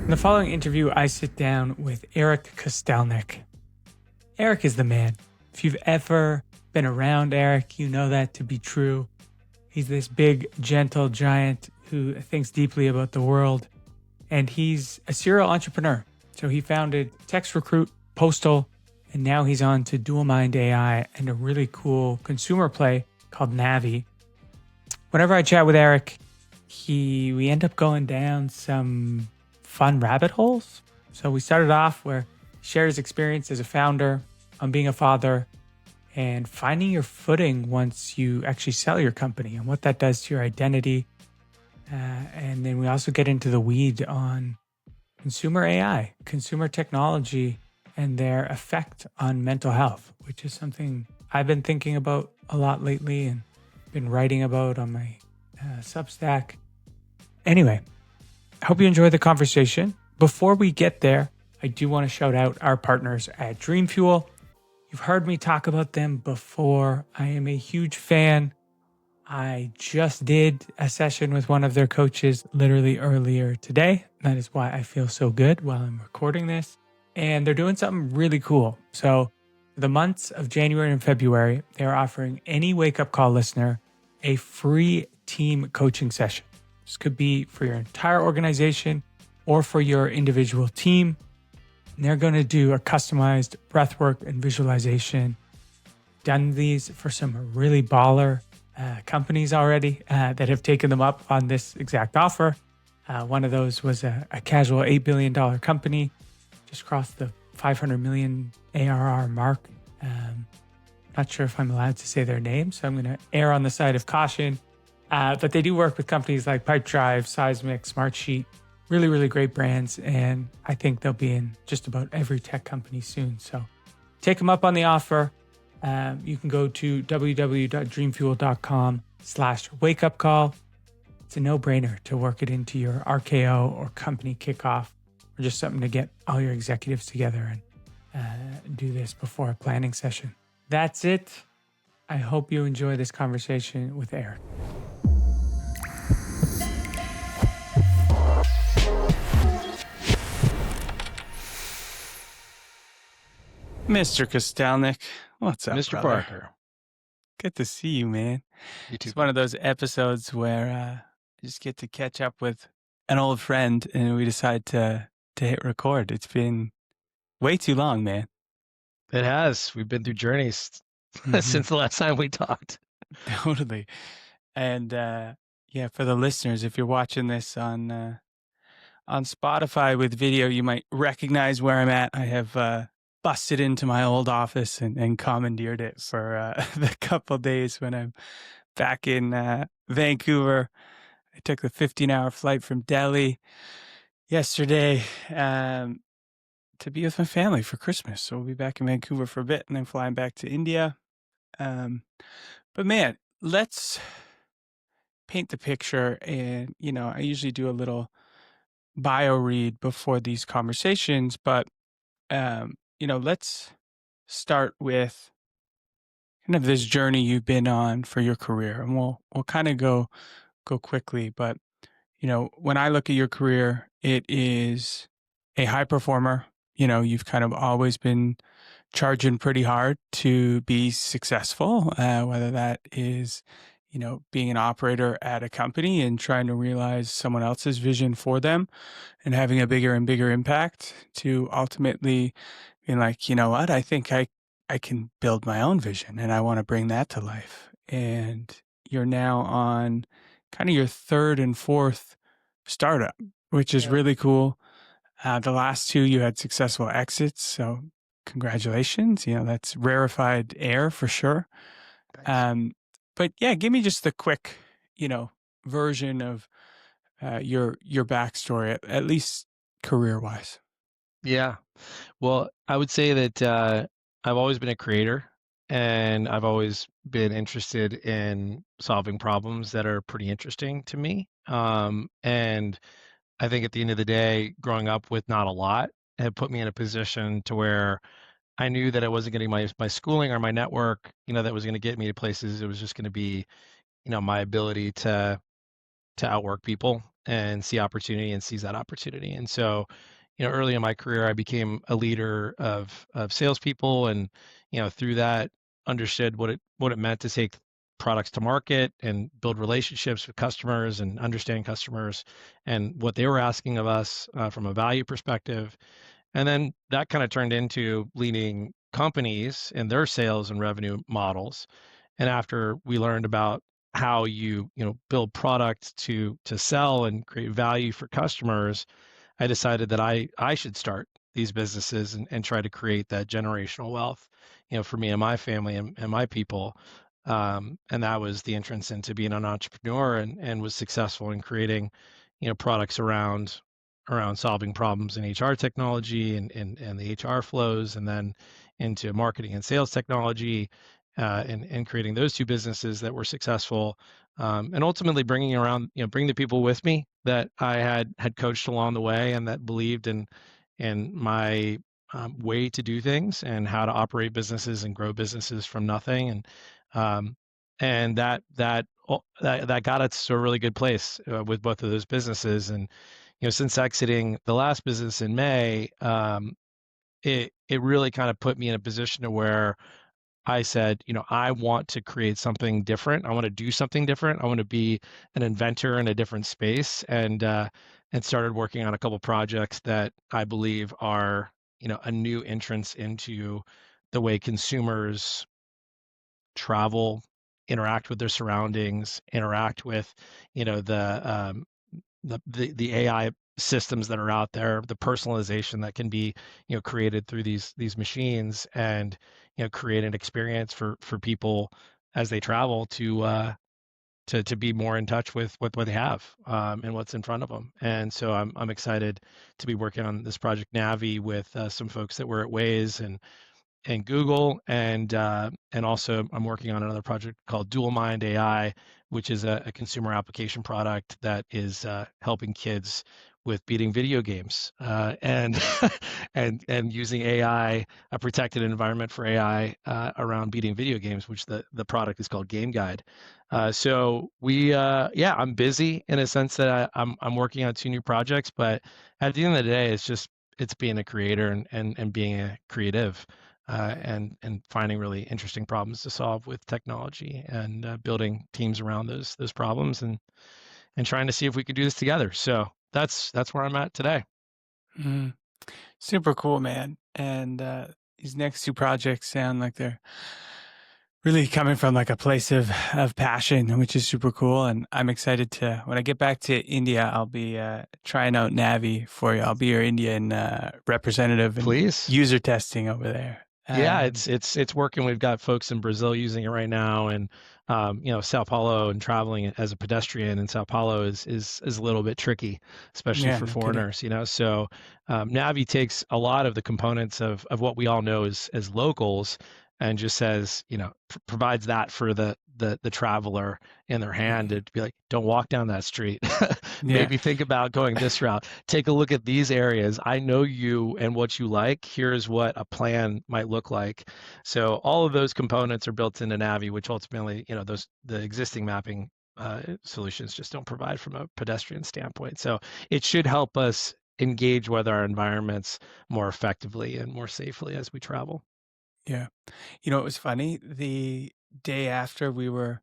In the following interview, I sit down with Erik Kostelnik. Erik is the man. If you've ever been around Erik, you know that to be true. He's this big, gentle giant who thinks deeply about the world, and he's a serial entrepreneur. So he founded Text Recruit, Postal, and now he's on to Dual Mind AI and a really cool consumer play called Navi. Whenever I chat with Erik, we end up going down some fun rabbit holes. So we started off where he shared his experience as a founder on being a father and finding your footing once you actually sell your company and what that does to your identity. And then we also get into the weed on consumer AI, consumer technology, and their effect on mental health, which is something I've been thinking about a lot lately and been writing about on my Substack. Anyway, I hope you enjoy the conversation. Before we get there, I do want to shout out our partners at Dreamfuel. You've heard me talk about them before. I am a huge fan. I just did a session with one of their coaches literally earlier today. That is why I feel so good while I'm recording this. And they're doing something really cool. So for the months of January and February, they're offering any Wake Up Call listener a free team coaching session. This could be for your entire organization or for your individual team. And they're going to do a customized breathwork and visualization. Done these for some really baller companies already that have taken them up on this exact offer. One of those was a casual $8 billion company, just crossed the 500 million ARR mark. Not sure if I'm allowed to say their name, so I'm going to err on the side of caution. But they do work with companies like Pipedrive, Seismic, Smartsheet, really, really great brands. And I think they'll be in just about every tech company soon. So take them up on the offer. You can go to www.dreamfuel.com/wakeupcall. It's a no-brainer to work it into your RKO or company kickoff, or just something to get all your executives together and do this before a planning session. That's it. I hope you enjoy this conversation with Erik. Mr. Kostelnik, what's up, Mr. brother? Parker. Good to see you, man. You too. It's one of those episodes where I just get to catch up with an old friend and we decide to hit record. It's been way too long, man. It has. We've been through journeys since the last time we talked. Totally. And yeah, for the listeners, if you're watching this on Spotify with video, you might recognize where I'm at. I have busted into my old office and commandeered it for the couple days when I'm back in Vancouver. I took the 15-hour flight from Delhi yesterday to be with my family for Christmas. So we'll be back in Vancouver for a bit and then flying back to India. But man, let's paint the picture. And, I usually do a little bio read before these conversations, but, let's start with kind of this journey you've been on for your career. And we'll kind of go quickly, but when I look at your career, it is a high performer. You've kind of always been charging pretty hard to be successful, whether that is, being an operator at a company and trying to realize someone else's vision for them and having a bigger and bigger impact, to ultimately being like, you know what, I think I can build my own vision and I want to bring that to life. And you're now on kind of your third and fourth startup, which is really cool. The last two, you had successful exits. So congratulations. That's rarefied air for sure. But yeah, give me just the quick, version of your backstory, at least career-wise. Yeah. Well, I would say that I've always been a creator, and I've always been interested in solving problems that are pretty interesting to me. And I think at the end of the day, growing up with not a lot had put me in a position to where I knew that I wasn't getting my schooling or my network, that was going to get me to places. It was just going to be, my ability to to outwork people and see opportunity and seize that opportunity. And so, early in my career, I became a leader of salespeople, and through that, understood what it meant to take products to market and build relationships with customers and understand customers and what they were asking of us from a value perspective. And then that kind of turned into leading companies in their sales and revenue models. And after we learned about how you build product to sell and create value for customers, I decided that I should start these businesses and try to create that generational wealth, for me and my family and my people. And that was the entrance into being an entrepreneur, and was successful in creating, products around solving problems in HR technology and the HR flows, and then into marketing and sales technology, and creating those two businesses that were successful, and ultimately bringing the people with me that I had coached along the way, and that believed in my way to do things and how to operate businesses and grow businesses from nothing, um, and that got us to a really good place with both of those businesses. And since exiting the last business in May, it really kind of put me in a position to where I said, I want to create something different. I want to do something different. I want to be an inventor in a different space, and started working on a couple projects that I believe are, a new entrance into the way consumers travel, interact with their surroundings, interact with, the AI systems that are out there, the personalization that can be, created through these machines, and create an experience for people as they travel to be more in touch with what they have, and what's in front of them. And so I'm excited to be working on this project Navi with some folks that were at Waze and Google, and also I'm working on another project called Dual Mind AI, which is a consumer application product that is helping kids with beating video games, and and using AI, a protected environment for AI around beating video games, which the product is called Game Guide. So yeah, I'm busy in a sense that I'm working on two new projects, but at the end of the day, it's being a creator and being a creative, and finding really interesting problems to solve with technology, and building teams around those problems, and trying to see if we could do this together. So that's where I'm at today. Mhm. Super cool, man. And these next two projects sound like they're really coming from like a place of passion, which is super cool. And I'm excited to when I get back to India, I'll be trying out Navi for you. I'll be your Indian representative and Please. user testing over there. Yeah, it's working. We've got folks in Brazil using it right now, and Sao Paulo, and traveling as a pedestrian in Sao Paulo is a little bit tricky, especially Yeah, for no kidding. foreigners. So Navi takes a lot of the components of what we all know as locals, and just says, provides that for the traveler in their hand, Mhm. to be like, don't walk down that street. Yeah, Maybe think about going this route. Take a look at these areas. I know you and what you like. Here's what a plan might look like. So all of those components are built into Navi, which ultimately, the existing mapping solutions just don't provide from a pedestrian standpoint. So it should help us engage with our environments more effectively and more safely as we travel. yeah. It was funny. The day after we were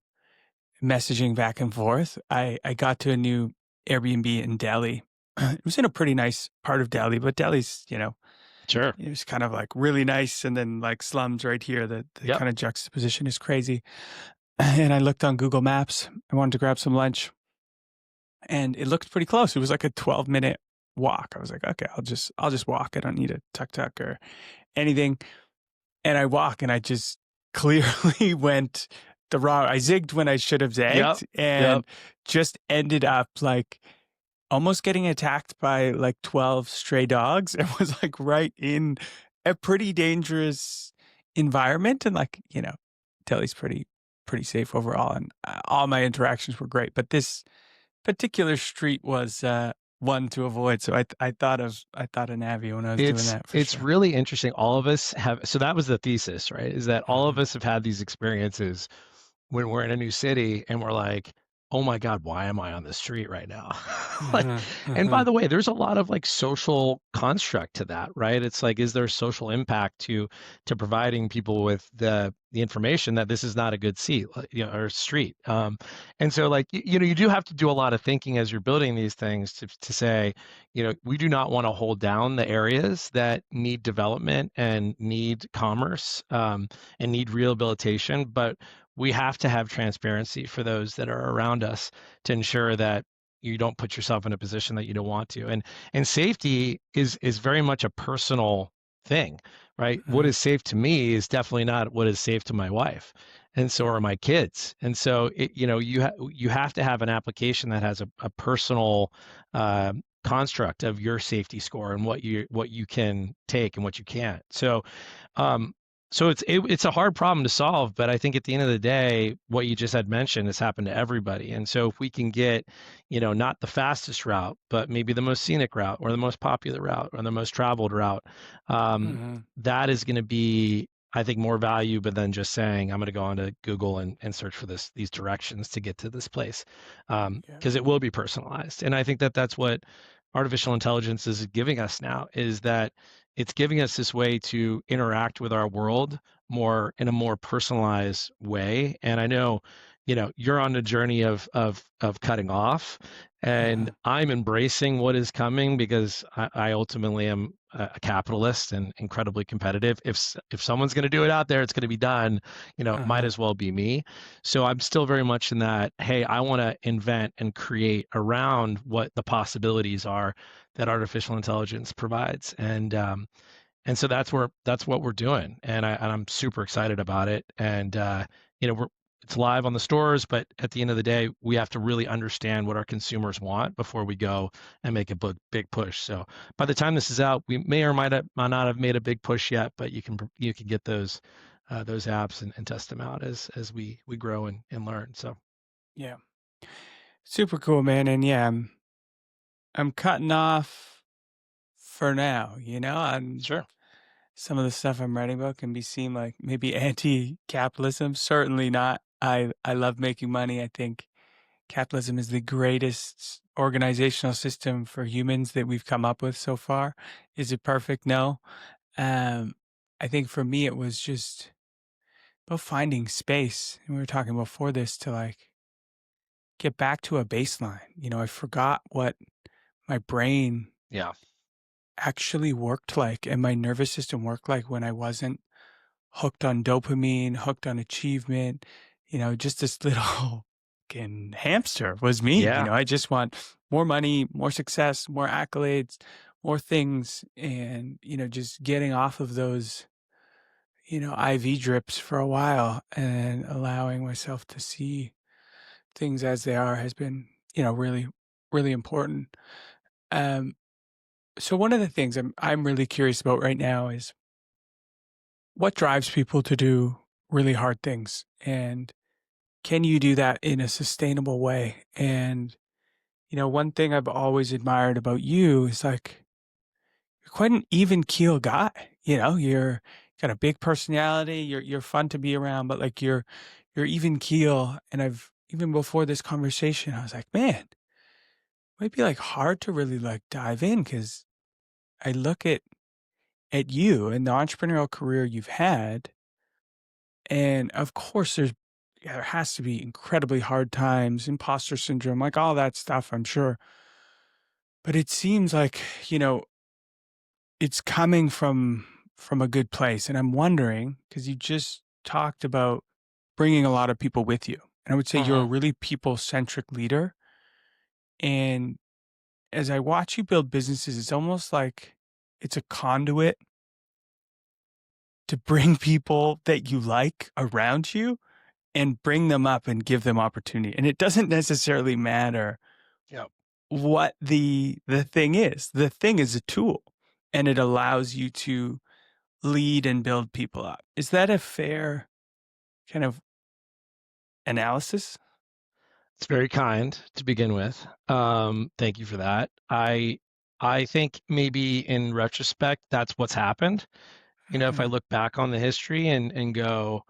messaging back and forth, I got to a new Airbnb in Delhi. It was in a pretty nice part of Delhi, but Delhi's, Sure. it was kind of like really nice and then like slums right here. The Yep. kind of juxtaposition is crazy. And I looked on Google Maps. I wanted to grab some lunch and it looked pretty close. It was like a 12-minute walk. I was like, okay, I'll just walk. I don't need a tuk-tuk or anything. And I walk and I just clearly went I zigged when I should have Yep. zagged Yep. and just ended up like almost getting attacked by like 12 stray dogs and was like right in a pretty dangerous environment. And like, Delhi's pretty safe overall. And all my interactions were great. But this particular street was one to avoid. So I thought of Navi when I was doing It's that for it's sure. really interesting. All of us have, so that was the thesis, right? Is that all of Mhm. us have had these experiences when we're in a new city, and we're like, oh my God, why am I on the street right now? Like, Uh-huh, and by uh-huh, the way, there's a lot of like social construct to that, right? It's like, is there social impact to providing people with the information that this is not a good seat, or street? And so like, you do have to do a lot of thinking as you're building these things to say, we do not want to hold down the areas that need development and need commerce, and need rehabilitation, but we have to have transparency for those that are around us to ensure that you don't put yourself in a position that you don't want to. And safety is very much a personal thing, right? What uh-huh, is safe to me is definitely not what is safe to my wife, and so yeah, are my kids. And so you have to have an application that has a personal construct of your safety score and what you can take and what you can't. Um, so it's a hard problem to solve, but I think at the end of the day, what you just had mentioned has happened to everybody. And so if we can get, not the fastest route, but maybe the most scenic route or the most popular route or the most traveled route, uh-huh, that is going to be, I think, more value, but than just saying I'm going to go onto Google and search for these directions to get to this place, yeah, because it will be personalized. And I think that that's what artificial intelligence is giving us now, is that it's giving us this way to interact with our world more in a more personalized way. And I know, you're on the journey of cutting off, and uh-huh, I'm embracing what is coming because I ultimately am a capitalist and incredibly competitive. If someone's going to do it out there, it's going to be done. It might uh-huh, as well be me. So I'm still very much in that. Hey, I want to invent and create around what the possibilities are that artificial intelligence provides, and so that's what we're doing, and I'm super excited about it. And we're it's live on the stores, but at the end of the day, we have to really understand what our consumers want before we go and make a big push. So by the time this is out, we may or might not have made a big push yet, but you can get those apps and test them out as we grow and learn. So yeah. Super cool, man. And yeah, I'm cutting off for now, sure, some of the stuff I'm writing about can be seen like maybe anti-capitalism. Certainly not. I love making money. I think capitalism is the greatest organizational system for humans that we've come up with so far. Is it perfect? No. Um, I think for me it was just about finding space. And we were talking before this to like get back to a baseline. I forgot what my brain yeah, actually worked like and my nervous system worked like when I wasn't hooked on dopamine, hooked on achievement, just this little fucking hamster was me. yeah, I just want more money, more success, more accolades, more things. And, just getting off of those, IV drips for a while and allowing myself to see things as they are has been, really, really important. Um, so one of the things I'm really curious about right now is what drives people to do really hard things, and can you do that in a sustainable way? And one thing I've always admired about you is like you're quite an even keel guy. You're got a big personality. You're fun to be around, but like you're even keel. And I've even before this conversation, I was like, man, it might be like hard to really like dive in because I look at you and the entrepreneurial career you've had. And of course, there has to be incredibly hard times, imposter syndrome, like all that stuff, I'm sure. But it seems like, it's coming from a good place. And I'm wondering, because you just talked about bringing a lot of people with you. And I would say you're a hmm really people centric leader. And as I watch you build businesses, it's almost like it's a conduit to bring people that you like around you and bring them up and give them opportunity. And it doesn't necessarily matter yeah. what the thing is. The thing is a tool and it allows you to lead and build people up. Is that a fair kind of analysis? It's very kind to begin with. Thank you for that. I think maybe in retrospect, that's what's happened. If I Uh-huh. look back on the history and go,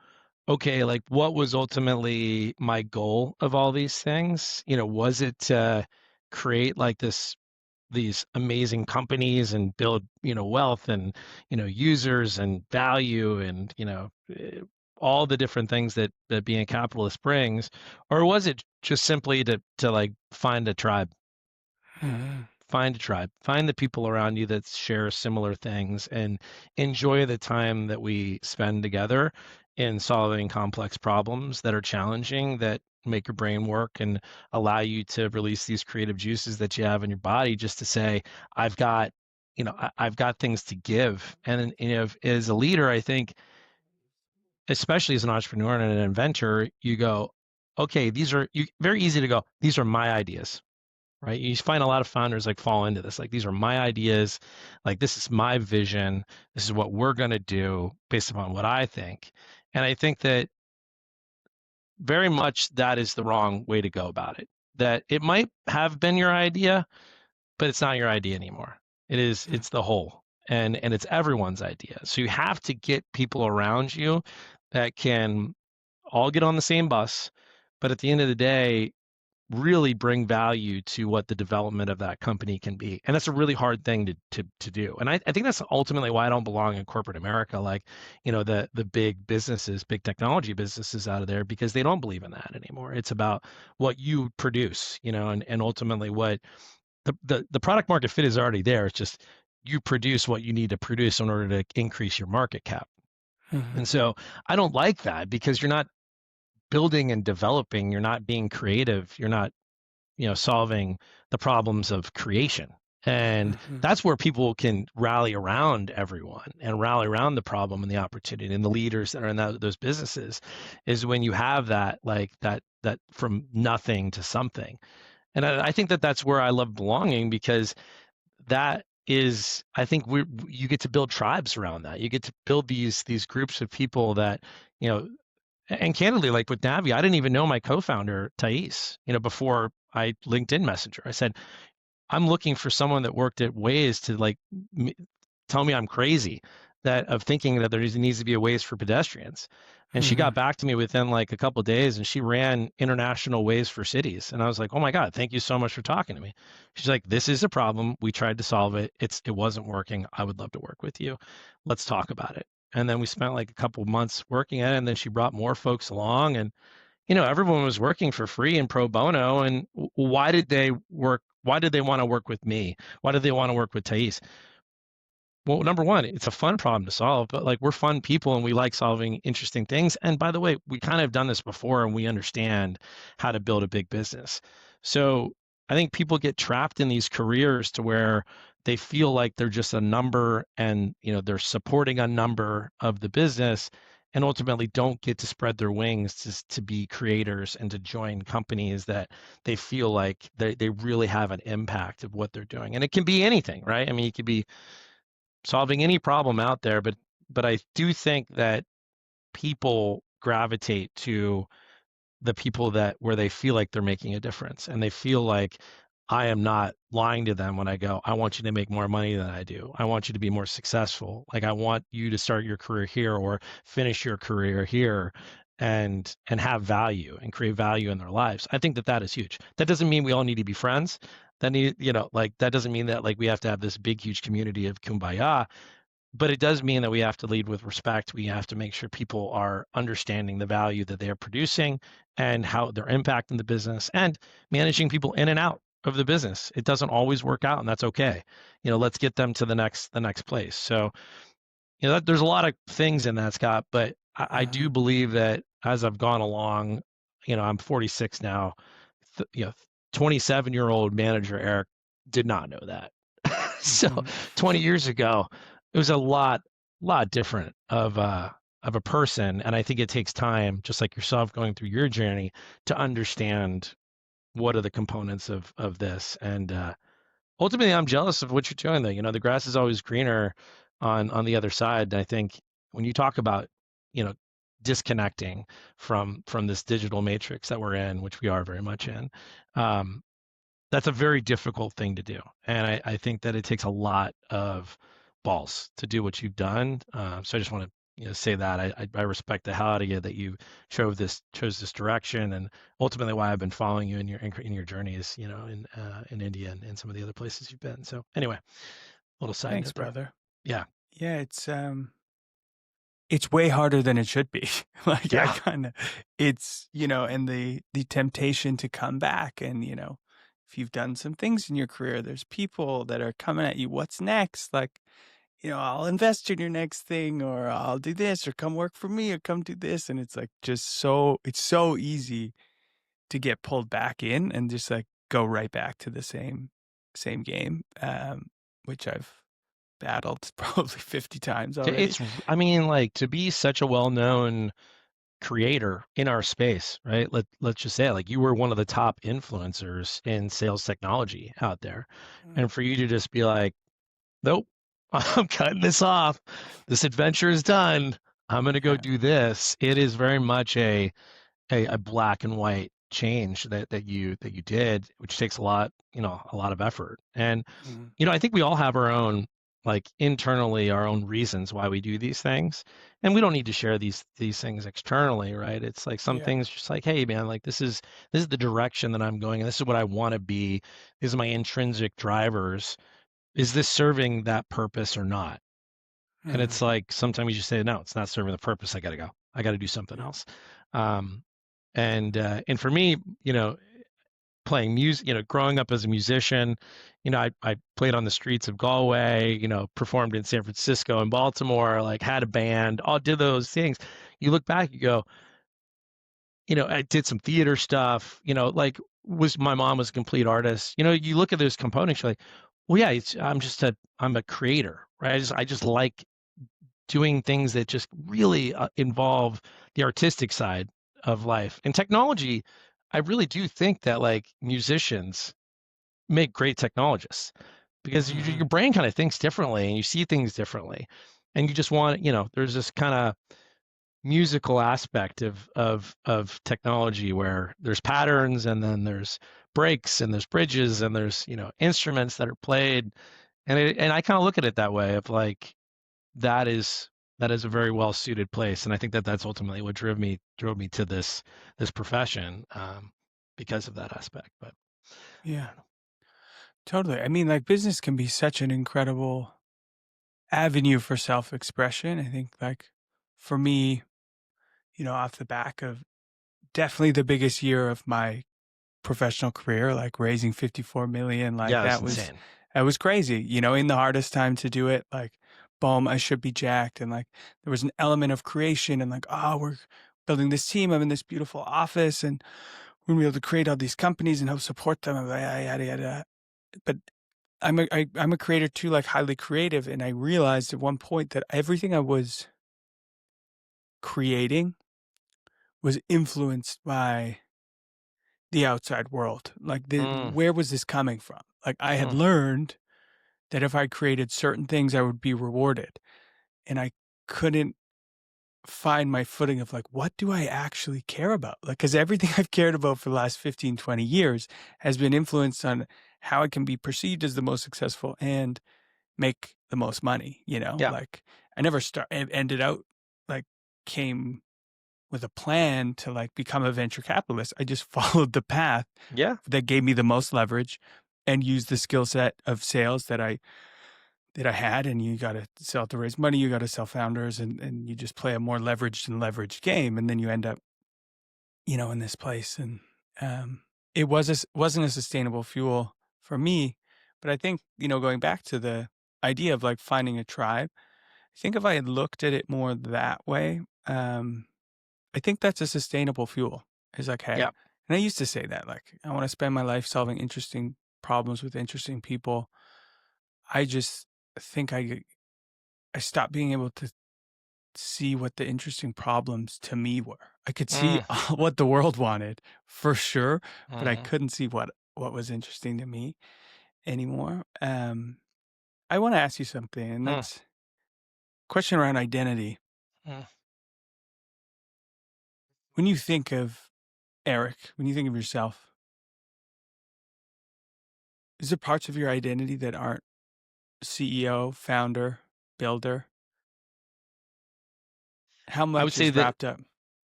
okay, like what was ultimately my goal of all these things? Was it to create like these amazing companies and build, wealth and, users and value and, all the different things that being a capitalist brings? Or was it just simply to like find a tribe? Find a tribe, find the people around you that share similar things and enjoy the time that we spend together in solving complex problems that are challenging, that make your brain work and allow you to release these creative juices that you have in your body, just to say, I've got, I've got things to give. And as a leader, I think, especially as an entrepreneur and an inventor, you go, okay, very easy to go, these are my ideas, right? You find a lot of founders like fall into this. Like, these are my ideas. Like, this is my vision. This is what we're going to do based upon what I think. And I think that very much that is the wrong way to go about it. That it might have been your idea, but it's not your idea anymore. It's the whole. And it's everyone's idea. So you have to get people around you that can all get on the same bus, but at the end of the day, really bring value to what the development of that company can be. And that's a really hard thing to do. And I think that's ultimately why I don't belong in corporate America, like, the big businesses, big technology businesses out of there, because they don't believe in that anymore. It's about what you produce, and ultimately what the product market fit is already there. It's just you produce what you need to produce in order to increase your market cap. And so I don't like that, because you're not building and developing, you're not being creative, you're not, solving the problems of creation. And that's where people can rally around everyone and rally around the problem and the opportunity and the leaders that are in those businesses, is when you have that, like that from nothing to something. And I think that that's where I love belonging, because that is, I think you get to build tribes around that. You get to build these groups of people that, you know, and candidly, like with Navi, I didn't even know my co-founder, Thais, before I LinkedIn Messenger. I said, I'm looking for someone that worked at Waze to like tell me I'm crazy, that of thinking that there needs to be a Waze for pedestrians. And she got back to me within like a couple of days, and she ran international Waze for cities. And I was like, oh my God, thank you so much for talking to me. She's like, this is a problem. We tried to solve it. It wasn't working. I would love to work with you. Let's talk about it. And then we spent like a couple of months working at it. And then she brought more folks along, and everyone was working for free and pro bono. And why did they work? Why did they want to work with me? Why did they want to work with Thais? Well, number one, it's a fun problem to solve, but like, we're fun people and we like solving interesting things. And by the way, we kind of done this before and we understand how to build a big business. So I think people get trapped in these careers to where they feel like they're just a number, and they're supporting a number of the business, and ultimately don't get to spread their wings to be creators and to join companies that they feel like they really have an impact of what they're doing. And it can be anything, right? I mean, it could be solving any problem out there, but I do think that people gravitate to the people that where they feel like they're making a difference, and they feel like I am not lying to them when I go, I want you to make more money than I do. I want you to be more successful. Like, I want you to start your career here or finish your career here, and have value and create value in their lives. I think that that is huge. That doesn't mean we all need to be friends. Like, that doesn't mean that like we have to have this big huge community of kumbaya, but it does mean that we have to lead with respect. We have to make sure people are understanding the value that they are producing and how they're impacting the business, and managing people in and out of the business. It doesn't always work out, and that's okay. Let's get them to the next place. So, there's a lot of things in that, Scott, but I do believe that as I've gone along, I'm 46 now, 27-year-old manager Erik did not know that. So 20 years ago, it was a lot different of a person. And I think it takes time, just like yourself going through your journey, to understand what are the components of this. And ultimately, I'm jealous of what you're doing, though. The grass is always greener on the other side. And I think when you talk about, you know, disconnecting from this digital matrix that we're in, which we are very much in, um, that's a very difficult thing to do. And I think that it takes a lot of balls to do what you've done. So I just want to say that I respect the hell out of you that you chose this direction, and ultimately why I've been following you in your journeys, in India and some of the other places you've been. So anyway, little side Thanks, note there. brother. Yeah, Yeah, it's way harder than it should be. Like I yeah, kind of it's, and the temptation to come back and, if you've done some things in your career, there's people that are coming at you, what's next? Like, I'll invest in your next thing or I'll do this or come work for me or come do this and it's like just it's so easy to get pulled back in and just like go right back to the same game which I've battled probably 50 times already. I mean, like to be such a well-known creator in our space, right? Let's just say it, like you were one of the top influencers in sales technology out there, Mm. and for you to just be like, nope, I'm cutting this off. This adventure is done. I'm gonna go Yeah. do this. It is very much a black and white change that you did, which takes a lot of effort. And Mhm. I think we all have our own, like internally, our own reasons why we do these things, and we don't need to share these things externally, right? It's like some Yeah. things just like, hey man, like this is the direction that I'm going, and this is what I want to be. These are my intrinsic drivers. Is this serving that purpose or not? And it's Mhm. like sometimes you just say, no, it's not serving the purpose. I got to go. I got to do something Yeah. else. Um, and for me, playing music, growing up as a musician, I played on the streets of Galway, performed in San Francisco and Baltimore, like had a band, all did those things. You look back, you go, I did some theater stuff, like was my mom was a complete artist. You look at those components, you're like, well, yeah, I'm a creator, right? I just like doing things that just really involve the artistic side of life. And technology, I really do think that like musicians make great technologists because Mhm. your brain kind of thinks differently and you see things differently. And you just want, there's this kind of musical aspect of technology where there's patterns and then there's breaks and there's bridges and there's, instruments that are played. And I kind of look at it that way of like, that is that is a very well suited place, and I think that that's ultimately what drove me to this profession, because of that aspect. But I Yeah. don't know. Totally. I mean, like business can be such an incredible avenue for self-expression. I think like for me, off the back of definitely the biggest year of my professional career, like raising 54 million, like Yeah, it's insane. that was crazy, in the hardest time to do it, like boom, I should be jacked. And like there was an element of creation and like, oh, we're building this team. I'm in this beautiful office and we're gonna be able to create all these companies and help support them. And yada, yada, yada. But I'm a creator too, like highly creative. And I realized at one point that everything I was creating was influenced by the outside world. Like Mm, where was this coming from? Like I had mm, learned that if I created certain things, I would be rewarded. And I couldn't find my footing of like, what do I actually care about? Like, because everything I've cared about for the last 15, 20 years has been influenced on how I can be perceived as the most successful and make the most money, yeah, Like I never ended out like came with a plan to like become a venture capitalist. I just followed the path yeah, that gave me the most leverage and used the skill set of sales that I had. And you got to sell to raise money. You got to sell founders and you just play a more leveraged and leveraged game. And then you end up, in this place. And it wasn't a sustainable fuel for me. But I think, going back to the idea of like finding a tribe, I think if I had looked at it more that way, I think that's a sustainable fuel. It's like, hey, yeah, and I used to say that, like, I want to spend my life solving interesting problems with interesting people. I just think I stopped being able to see what the interesting problems to me were. I could see mm, what the world wanted for sure, but I hmm, couldn't see what was interesting to me anymore. I want to ask you something, and mm, that's a question around identity. mm, When you think of Eric, when you think of yourself, is there parts of your identity that aren't CEO, founder, builder? How I would much say is that wrapped up?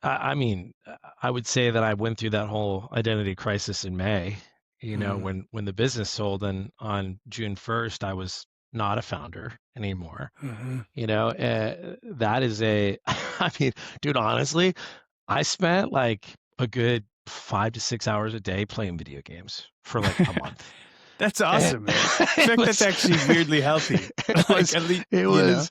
I mean, I would say that I went through that whole identity crisis in May, Mm, when the business sold, and on June 1st, I was not a founder anymore. mhm. That is I mean, dude, honestly, I spent like a good 5 to 6 hours a day playing video games for like a month. That's And awesome, man. I it feel like that's was, actually weirdly healthy. it Like was, at least, it was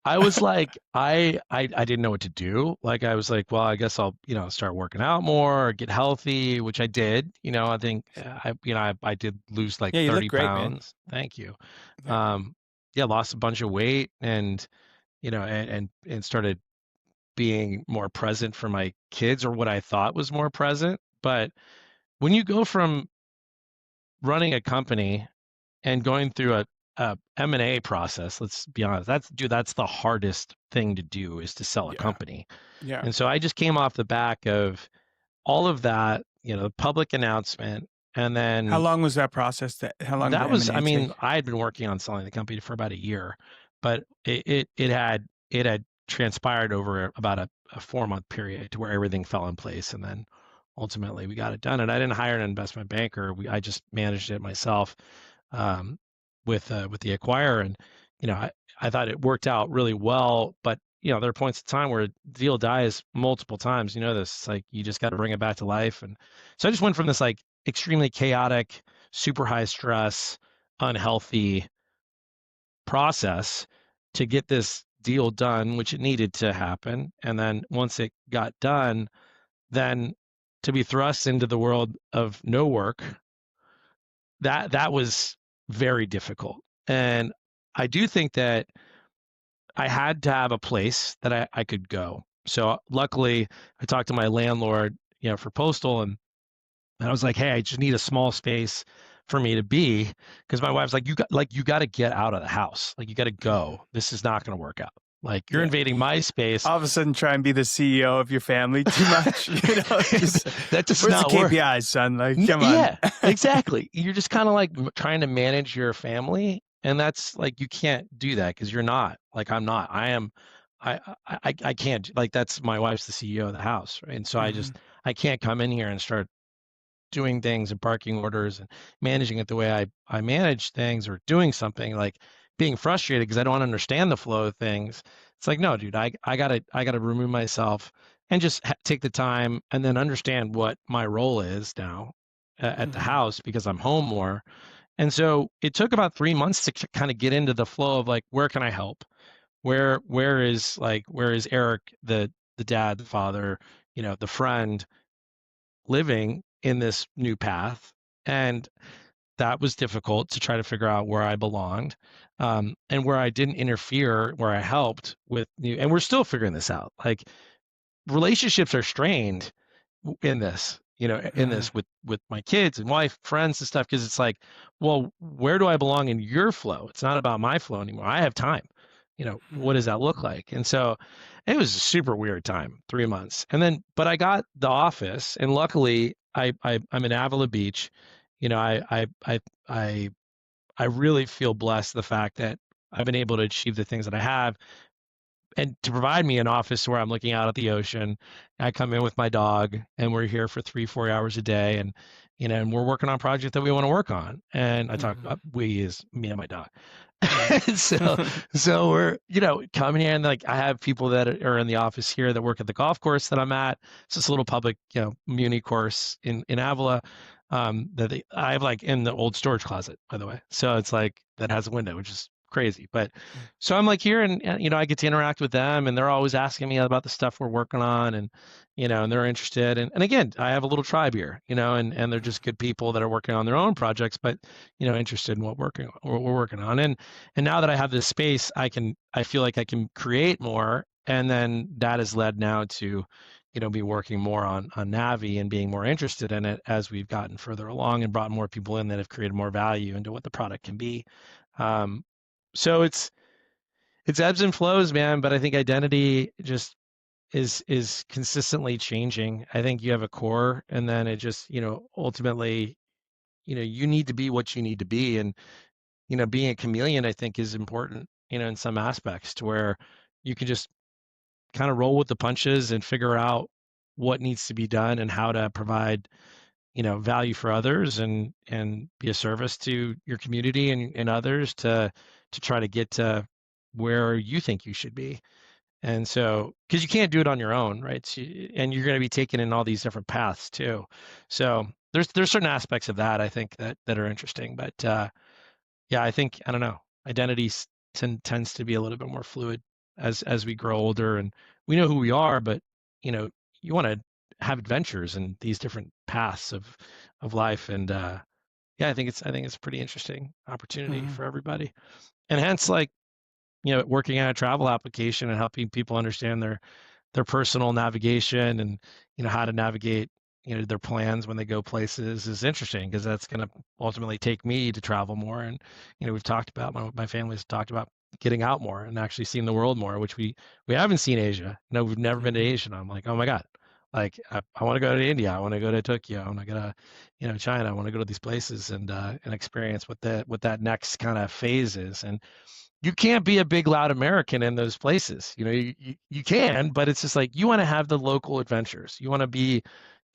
I was like, I didn't know what to do. Like I was like, well, I guess I'll, start working out more or get healthy, which I did. I think I did lose like yeah, you look 30 great, man. pounds. Thank you. Thank you. Um, yeah, lost a bunch of weight, and and started being more present for my kids, or what I thought was more present. But when you go from running a company and going through a M&A process, let's be honest, that's the hardest thing to do, is to sell a Yeah, company. yeah. And so I just came off the back of all of that, the public announcement, and How then long was that process? How long did the that was, I M&A mean, take? I had been working on selling the company for about a year, but it had transpired over about a 4 month period to where everything fell in place, and then ultimately we got it done. And I didn't hire an investment banker. I just managed it myself, um, with the acquirer, and I thought it worked out really well. But there are points in time where a deal dies multiple times. This, it's like you just got to bring it back to life. And so I just went from this like extremely chaotic, super high stress, unhealthy process to get this deal done, which it needed to happen. And then once it got done, then to be thrust into the world of no work, that was very difficult. And I do think that I had to have a place that I could go. So luckily, I talked to my landlord, for Postal, and I was like, hey, I just need a small space for me to be, because my wife's like, you got to get out of the house. Like, you got to Mhm. go. This is not going to work out. Like, you're Yeah. invading my space. All of a sudden, try and be the CEO of your family too much. Just That does where's the not work. KPIs, son? Like, come on. Yeah, exactly. You're just kind of like trying to manage your family, and that's like, you can't do that because you're not. Like, I'm not. I am. I can't. Like, that's, my wife's the CEO of the house, right? And so Mhm, I can't come in here and start doing things and barking orders and managing it the way I manage things, or doing something like being frustrated because I don't understand the flow of things. It's like, no, dude, I gotta remove myself and just take the time and then understand what my role is now at the mhm, house, because I'm home more. And so it took about 3 months to kind of get into the flow of like, where can I help? Where is Erik, the dad, the father, the friend, living in this new path? And that was difficult to try to figure out where I belonged, and where I didn't interfere, where I helped with new. And we're still figuring this out. Like, relationships are strained in this, in mhm, this with my kids and wife, friends and stuff, because it's like, well, where do I belong in your flow? It's not about my flow anymore. I have time. What does mhm, that look like? And so it was a super weird time, 3 months. And then, but I got the office, and luckily I'm in Avila Beach. You know, I I really feel blessed, the fact that I've been able to achieve the things that I have, and to provide me an office where I'm looking out at the ocean. I come in with my dog, and we're here for 3, 4 hours a day, and and we're working on projects that we want to work on. And I talk mhm, about we is me and my dog. mhm. so so we're coming here, and like, I have people that are in the office here that work at the golf course that I'm at. It's just a little public, muni course in Avila, I have, like, in the old storage closet, by the way. So it's like, that has a window, which is crazy. But so I'm like here, and I get to interact with them, and they're always asking me about the stuff we're working on, and and they're interested. And again, I have a little tribe here, and they're just good people that are working on their own projects, but interested in what we're working on. And now that I have this space, I feel like I can create more. And then that has led now to, be working more on Navi, and being more interested in it as we've gotten further along and brought more people in that have created more value into what the product can be. Um, so it's ebbs and flows, man. But I think identity just is consistently changing. I think you have a core, and then it just, ultimately, you need to be what you need to be. And being a chameleon, I think, is important, in some aspects, to where you can just kind of roll with the punches and figure out what needs to be done and how to provide, value for others and be a service to your community and others to try to get to where you think you should be. And so, because you can't do it on your own, right? So, and you're going to be taken in all these different paths too. So there's certain aspects of that I think that are interesting. But yeah, I think I don't know. Identity tends to be a little bit more fluid as we grow older, and we know who we are, but you know, you want to have adventures in these different paths of life, and yeah, I think it's a pretty interesting opportunity Mhm. for everybody, and hence like working on a travel application and helping people understand their personal navigation and how to navigate their plans when they go places is interesting because that's going to ultimately take me to travel more. And we've talked about my family's talked about getting out more and actually seeing the world more, which we haven't seen Asia. We've never been to Mhm. Asia, and I'm like, oh my god, like I want to go to India, I want to go to Tokyo, I want to go to China, I want to go to these places and experience what that next kind of phase is. And you can't be a big loud American in those places. You can, but it's just like you want to have the local adventures. You want to be,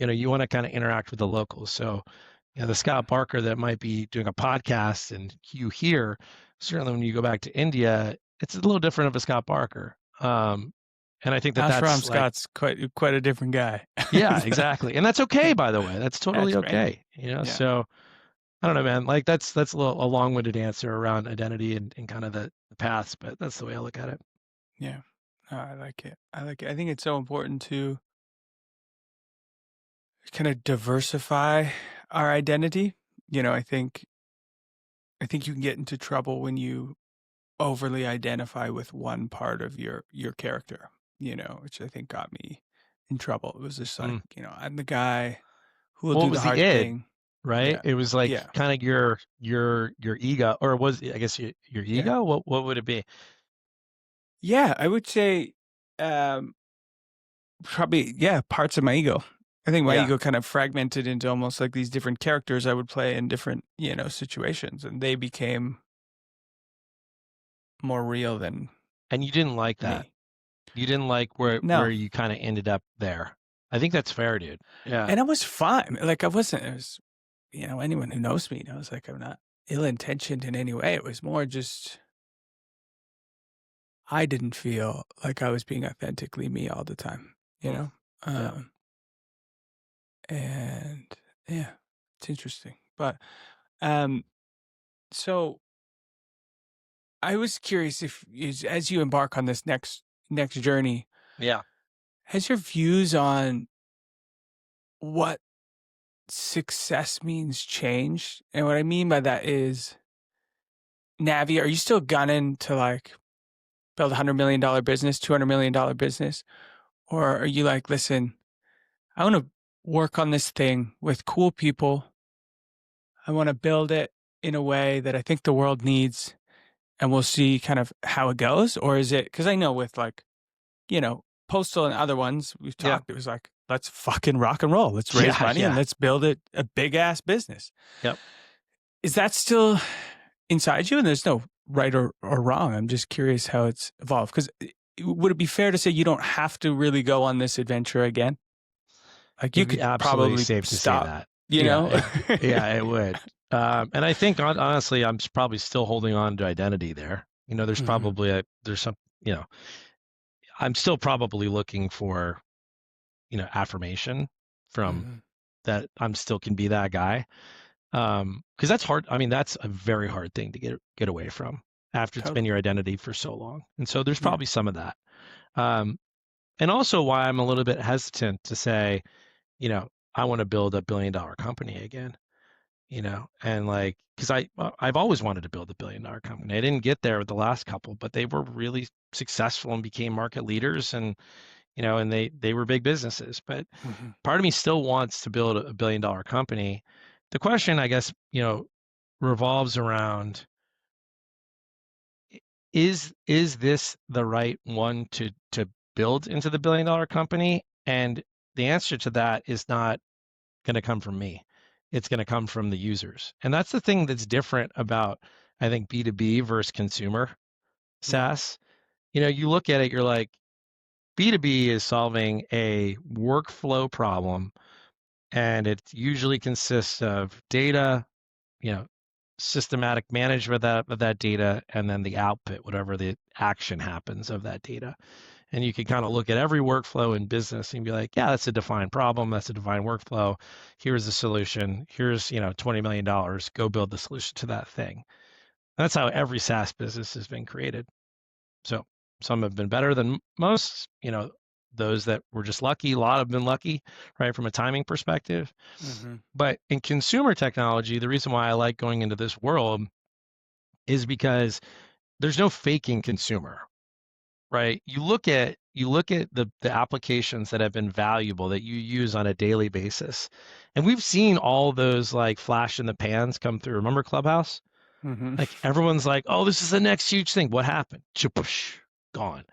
you want to kind of interact with the locals. So, the Scott Barker that might be doing a podcast and you hear, certainly when you go back to India, it's a little different of a Scott Barker. And I think Ashram that's like, Scott's quite a different guy. yeah, exactly. And that's okay, by the way. That's totally That's great. okay. Yeah. So I don't know, man. Like that's a long-winded answer around identity and kind of the paths, but that's the way I look at it. Yeah. No, I like it. I like it. I think it's so important to kind of diversify our identity. I think you can get into trouble when you overly identify with one part of your character, which I think got me in trouble. It was just like, Mm. I'm the guy who will Well, it do the was the hard id, thing. right? Yeah. It was like Yeah. kind of your ego, or was I guess your Yeah. ego? What would it be? Yeah, I would say um probably, yeah, parts of my ego. I think my Yeah, ego kind of fragmented into almost like these different characters I would play in different, situations, and they became more real than and you didn't like that. me. You didn't like where No. you kind of ended up there. I think that's fair, dude. Yeah. And I was fine. Like I wasn't, it was, anyone who knows me knows like I'm not ill intentioned in any way. It was more just, I didn't feel like I was being authentically me all the time, you Mm. know? Yeah. Um, and yeah, it's interesting. But, um, so I was curious if, as you embark on this next journey, Yeah. has your views on what success means changed? And what I mean by that is, Navi, are you still gunning to like build $100 million business, $200 million business, or are you like, listen, I want to work on this thing with cool people. I want to build it in a way that I think the world needs, and we'll see kind of how it goes? Or is it, because I know with like, Postal and other ones we've Yeah. talked, it was like, let's fucking rock and roll. Let's raise Yeah. money and Yeah. let's build it a big ass business. Yep. Is that still inside you? And there's no right or wrong. I'm just curious how it's evolved. Because would it be fair to say you don't have to really go on this adventure again? Like you It'd be could absolutely probably safe to say stop, that. you Yeah. know? Yeah, it would. And I think honestly, I'm probably still holding on to identity there. There's Mhm, probably there's some, you know, I'm still probably looking for, affirmation from mhm. that I'm still can be that guy. Because that's hard. I mean, that's a very hard thing to get away from after it's been Totally. your identity for so long. And so there's Yeah. probably some of that. Um, and also why I'm a little bit hesitant to say, I want to build $1 billion company again, and like, because I've always wanted to build $1 billion company. I didn't get there with the last couple, but they were really successful and became market leaders, and and they were big businesses. But Mhm. part of me still wants to build a $1 billion company. The question, I guess, revolves around is this the right one to build into the $1 billion company? And the answer to that is not going to come from me. It's going to come from the users. And that's the thing that's different about, I think, B2B versus consumer Yeah. SaaS. You look at it, you're like, B2B is solving a workflow problem, and it usually consists of data, you know, systematic management of that data, and then the output, whatever the action happens of that data. And you can kind of look at every workflow in business and be like, yeah, that's a defined problem. That's a defined workflow. Here's the solution. Here's, $20 million. Go build the solution to that thing. That's how every SaaS business has been created. So some have been better than most, those that were just lucky. A lot have been lucky, right, from a timing perspective. Mm-hmm. But in consumer technology, the reason why I like going into this world is because there's no faking consumer, right? You look at the applications that have been valuable that you use on a daily basis. And we've seen all those like flash in the pans come through. Remember Clubhouse? Mm-hmm. Like everyone's like, "Oh, this is the next huge thing." What happened? Chapush, gone.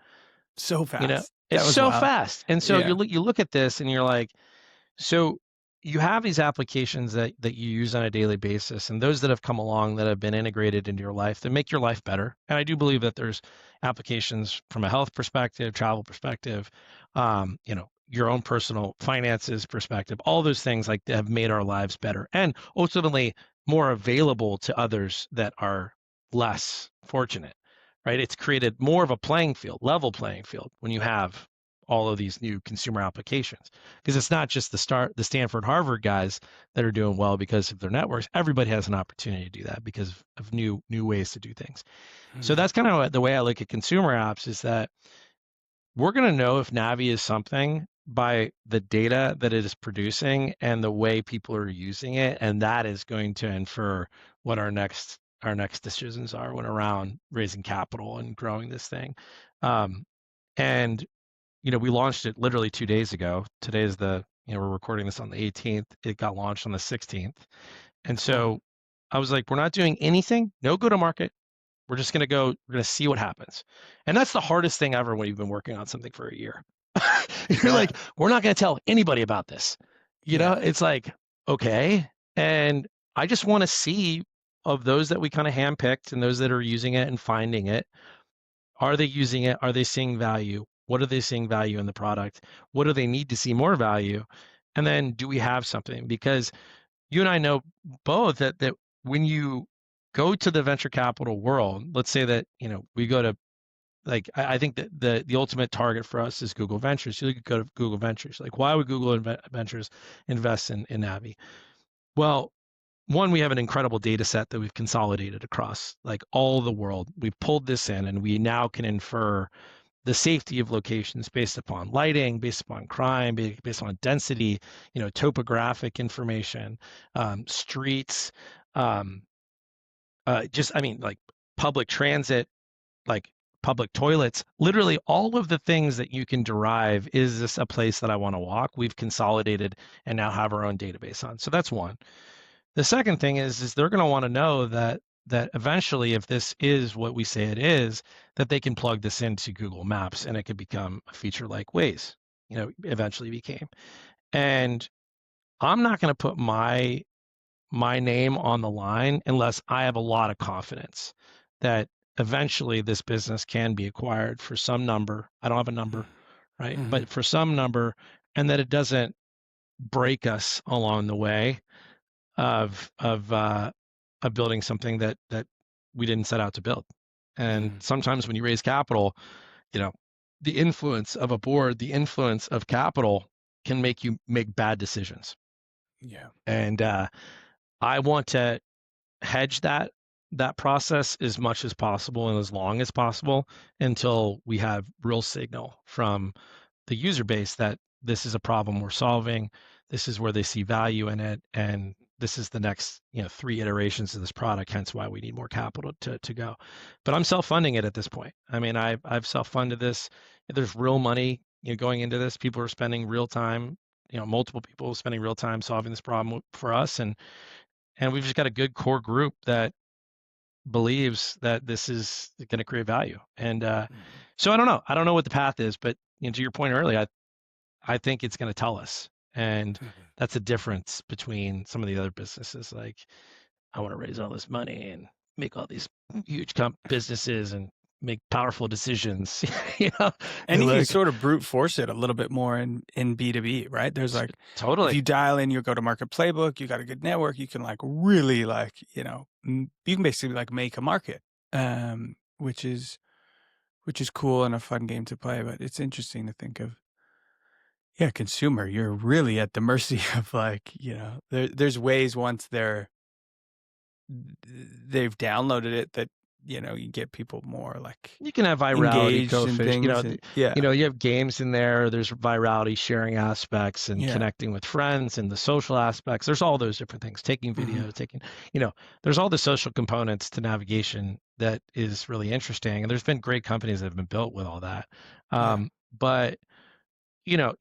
So fast. That It's was so wild. fast. And so Yeah. you look at this and you're like, so you have these applications that you use on a daily basis, and those that have come along that have been integrated into your life that make your life better. And I do believe that there's applications from a health perspective, travel perspective, your own personal finances perspective, all those things like that have made our lives better and ultimately more available to others that are less fortunate, right? It's created more of a playing field, level playing field when you have all of these new consumer applications because it's not just the Stanford, Harvard guys that are doing well because of their networks. Everybody has an opportunity to do that because of new ways to do things. So Mm-hmm. that's kind of the way I look at consumer apps is that we're going to know if Navi is something by the data that it is producing and the way people are using it, and that is going to infer what our next decisions are when around raising capital and growing this thing. And we launched it literally 2 days ago. Today is we're recording this on the 18th. It got launched on the 16th. And Cool. so I was like, we're not doing anything, no go to market. We're going to see what happens. And that's the hardest thing ever when you've been working on something for a year. You're Yeah. like, we're not going to tell anybody about this. Yeah. It's like, okay. And I just want to see of those that we kind of handpicked and those that are using it and finding it. Are they using it? Are they seeing value? What are they seeing value in the product? What do they need to see more value? And then do we have something? Because you and I know both that when you go to the venture capital world, let's say that, we go to like I think that the ultimate target for us is Google Ventures. You could go to Google Ventures. Like, why would Google Ventures invest in Navi? Well, one, we have an incredible data set that we've consolidated across like all the world. We've pulled this in and we now can infer the safety of locations based upon lighting, based upon crime, based on density, topographic information, streets, um, just, I mean, like public transit, like public toilets, literally all of the things that you can derive. Is this a place that I want to walk? We've consolidated and now have our own database on. So that's one. The second thing is they're going to want to know that eventually, if this is what we say it is, that they can plug this into Google Maps and it could become a feature like Waze, eventually became. And I'm not going to put my name on the line unless I have a lot of confidence that eventually this business can be acquired for some number. I don't have a number, right? Mm-hmm. But for some number, and that it doesn't break us along the way of building something that we didn't set out to build. And Mm-hmm. sometimes when you raise capital, you know, the influence of a board, the influence of capital can make you make bad decisions. Yeah. And I want to hedge that process as much as possible and as long as possible until we have real signal from the user base that this is a problem we're solving. This is where they see value in it, and this is the next 3 iterations of this product. Hence why we need more capital to go. But I'm self-funding it at this point. I mean, I've self-funded this. There's real money going into this. People are spending real time. Multiple people spending real time solving this problem for us, and we've just got a good core group that believes that this is going to create value. And Mm-hmm. so I don't know. I don't know what the path is, but to your point earlier, I think it's going to tell us. And Mm-hmm. that's a difference between some of the other businesses. Like, I want to raise all this money and make all these huge businesses and make powerful decisions. You know, And you can like sort of brute force it a little bit more in B2B, right? There's like, if totally. you dial in your go-to-market playbook, you got a good network, you can like really like, you can basically like make a market, which is cool and a fun game to play. But it's interesting to think of, yeah, consumer, you're really at the mercy of like, there's ways once they've downloaded it that, you get people more like You can have virality engaged in coefficient. things and yeah, You have games in there. There's virality sharing aspects and yeah. connecting with friends and the social aspects. There's all those different things. Taking Hmm. video, there's all the social components to navigation that is really interesting. And there's been great companies that have been built with all that. Yeah. But you know,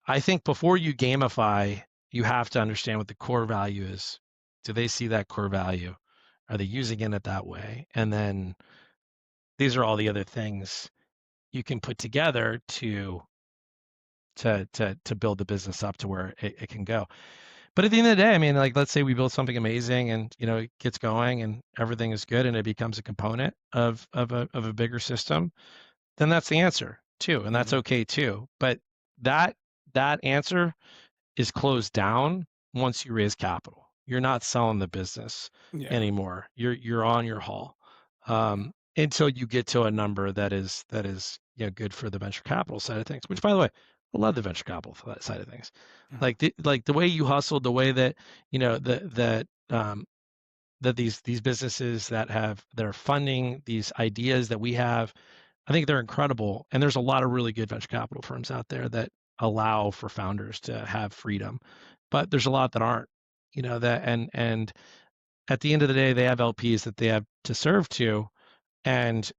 I think before you gamify, you have to understand what the core value is. Do they see that core value? Are they using it that way? And then these are all the other things you can put together to build the business up to where it can go. But at the end of the day, I mean, like let's say we build something amazing and it gets going and everything is good and it becomes a component of a bigger system, then that's the answer too, and that's Hmm. okay too. But that that answer is closed down once you raise capital. You're not selling the business Yeah. anymore. You're on your haul until you get to a number that is good for the venture capital side of things. Which, by the way, I love the venture capital for that side of things. Mhm. Like the way you hustled, the way that that these businesses that are funding these ideas that we have, I think they're incredible. And there's a lot of really good venture capital firms out there that allow for founders to have freedom, but there's a lot that aren't. That and at the end of the day, they have LPs that they have to serve to, and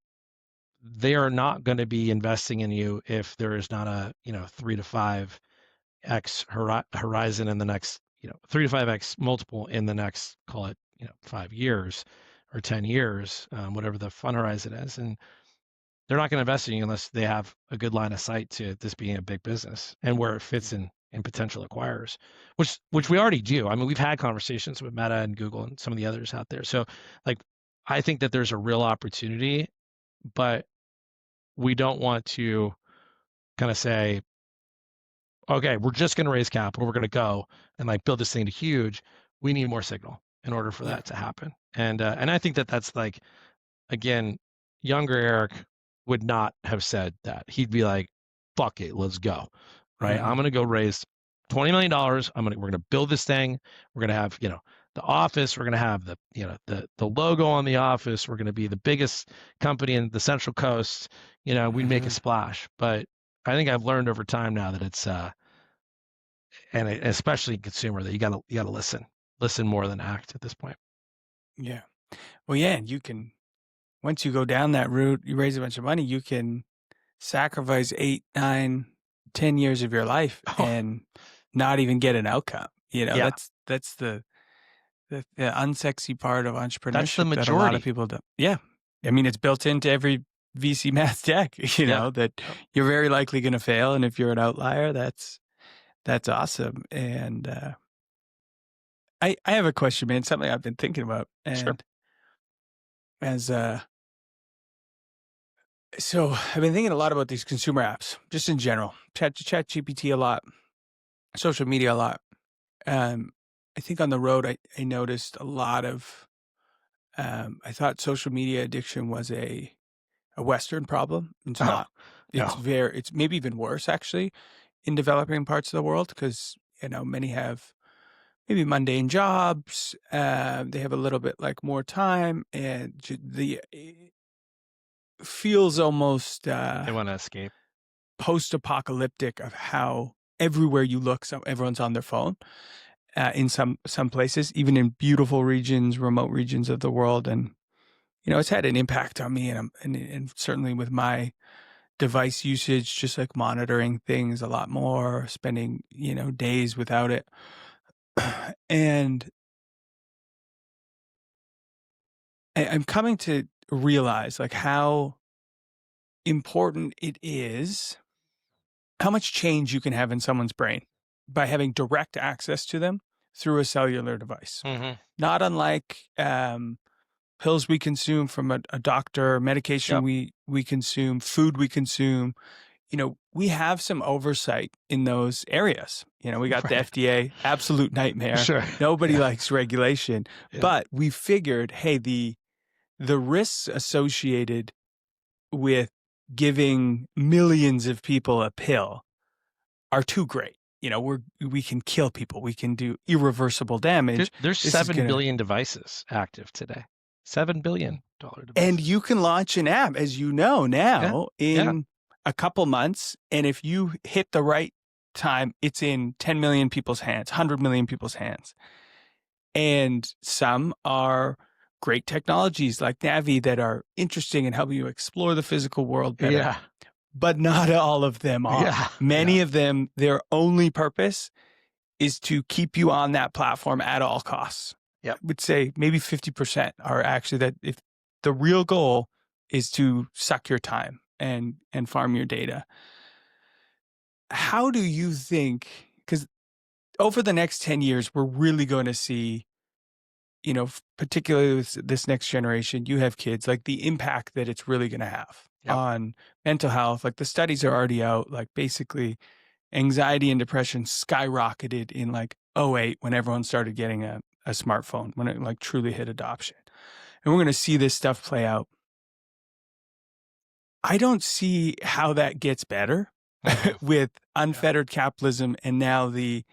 they are not going to be investing in you if there is not a 3 to 5x horizon in the next 3 to 5x multiple in the next, call it 5 years or 10 years, whatever the fund horizon is. And they're not going to invest in you unless they have a good line of sight to this being a big business and where it fits in potential acquirers, which Mhm. we already do. I mean, we've had conversations with Meta and Google and some of the others out there. So like, I think that there's a real opportunity, but we don't want to kind of say, okay, we're just going to raise capital. We're going to go and like build this thing to huge. We need more signal in order for Yeah. that to happen. And I think that that's like, again, younger Erik would not have said that. He'd be like, fuck it, let's go. Right. I'm Mhm. gonna go raise $20 million. We're gonna build this thing. We're gonna have, the office, we're gonna have the logo on the office. We're gonna be the biggest company in the Central Coast. We'd make a Mhm. splash. But I think I've learned over time now that it's and especially in consumer, that you gotta listen more than act at this point. Yeah. Well, yeah, and you can, once you go down that route, you raise a bunch of money, you can sacrifice 8, 9, 10 years of your life Oh, and not even get an outcome. yeah, That's the unsexy part of that's the entrepreneurship that a lot of majority. people don't. Yeah. I mean, it's built into every VC math deck, Yep. that Yep. you're very likely going to fail. And if you're an outlier, that's awesome. And I have a question, man, something I've been thinking about. Sure. And as so I've been thinking a lot about these consumer apps, just in general. Chat GPT a lot, social media a lot. Um, I think on the road, I noticed a lot of. I thought social media addiction was a Western problem. It's Oh, not. no. It's maybe even worse actually in developing parts of the world because many have maybe mundane jobs. They have a little bit like more time, and the feels almost They want to escape. post-apocalyptic of how everywhere you look, so everyone's on their phone in some places, even in beautiful regions, remote regions of the world, and it's had an impact on me, and certainly with my device usage, just like monitoring things a lot more, spending days without it, and I'm coming to realize like how important it is, how much change you can have in someone's brain by having direct access to them through a cellular device. Hmm. Not unlike pills we consume from a doctor, medication Yep. we consume, food we consume, we have some oversight in those areas. We got the Right. FDA, absolute nightmare. Sure. Nobody Yeah. likes regulation, Yeah. but we figured, hey, the risks associated with giving millions of people a pill are too great. We can kill people. We can do irreversible damage. There's This is 7 gonna, billion devices active today. $7 billion and devices. you can launch an app, as you know Yeah. now, Yeah. in a couple months. And if you hit the right time, it's in 10 million people's hands, 100 million people's hands. And some are great technologies like Navi that are interesting and help you explore the physical world better. Yeah. But not all of them are. Yeah. Many Yeah. of them, their only purpose is to keep you on that platform at all costs. Yep. I would say maybe 50% are actually that if the real goal is to suck your time and farm your data. How do you think, because over the next 10 years, we're really going to see, particularly with this next generation, you have kids, like the impact that it's really going to have Yep. on mental health. Like the studies are already out, like basically anxiety and depression skyrocketed in like '08 when everyone started getting a smartphone, when it like truly hit adoption. And we're going to see this stuff play out. I don't see how that gets better Mhm. with Yeah. unfettered capitalism and now the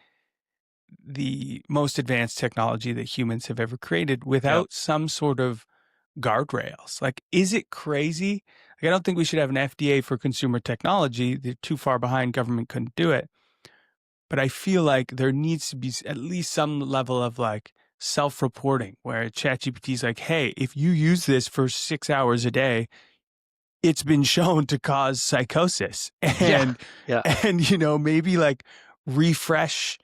most advanced technology that humans have ever created Yep. without some sort of guardrails. Like, is it crazy? Like, I don't think we should have an FDA for consumer technology. They're too far behind. Government couldn't do it. But I feel like there needs to be at least some level of like self-reporting where ChatGPT is like, hey, if you use this for 6 hours a day, it's been shown to cause psychosis. Yeah. And Yeah. maybe like refresh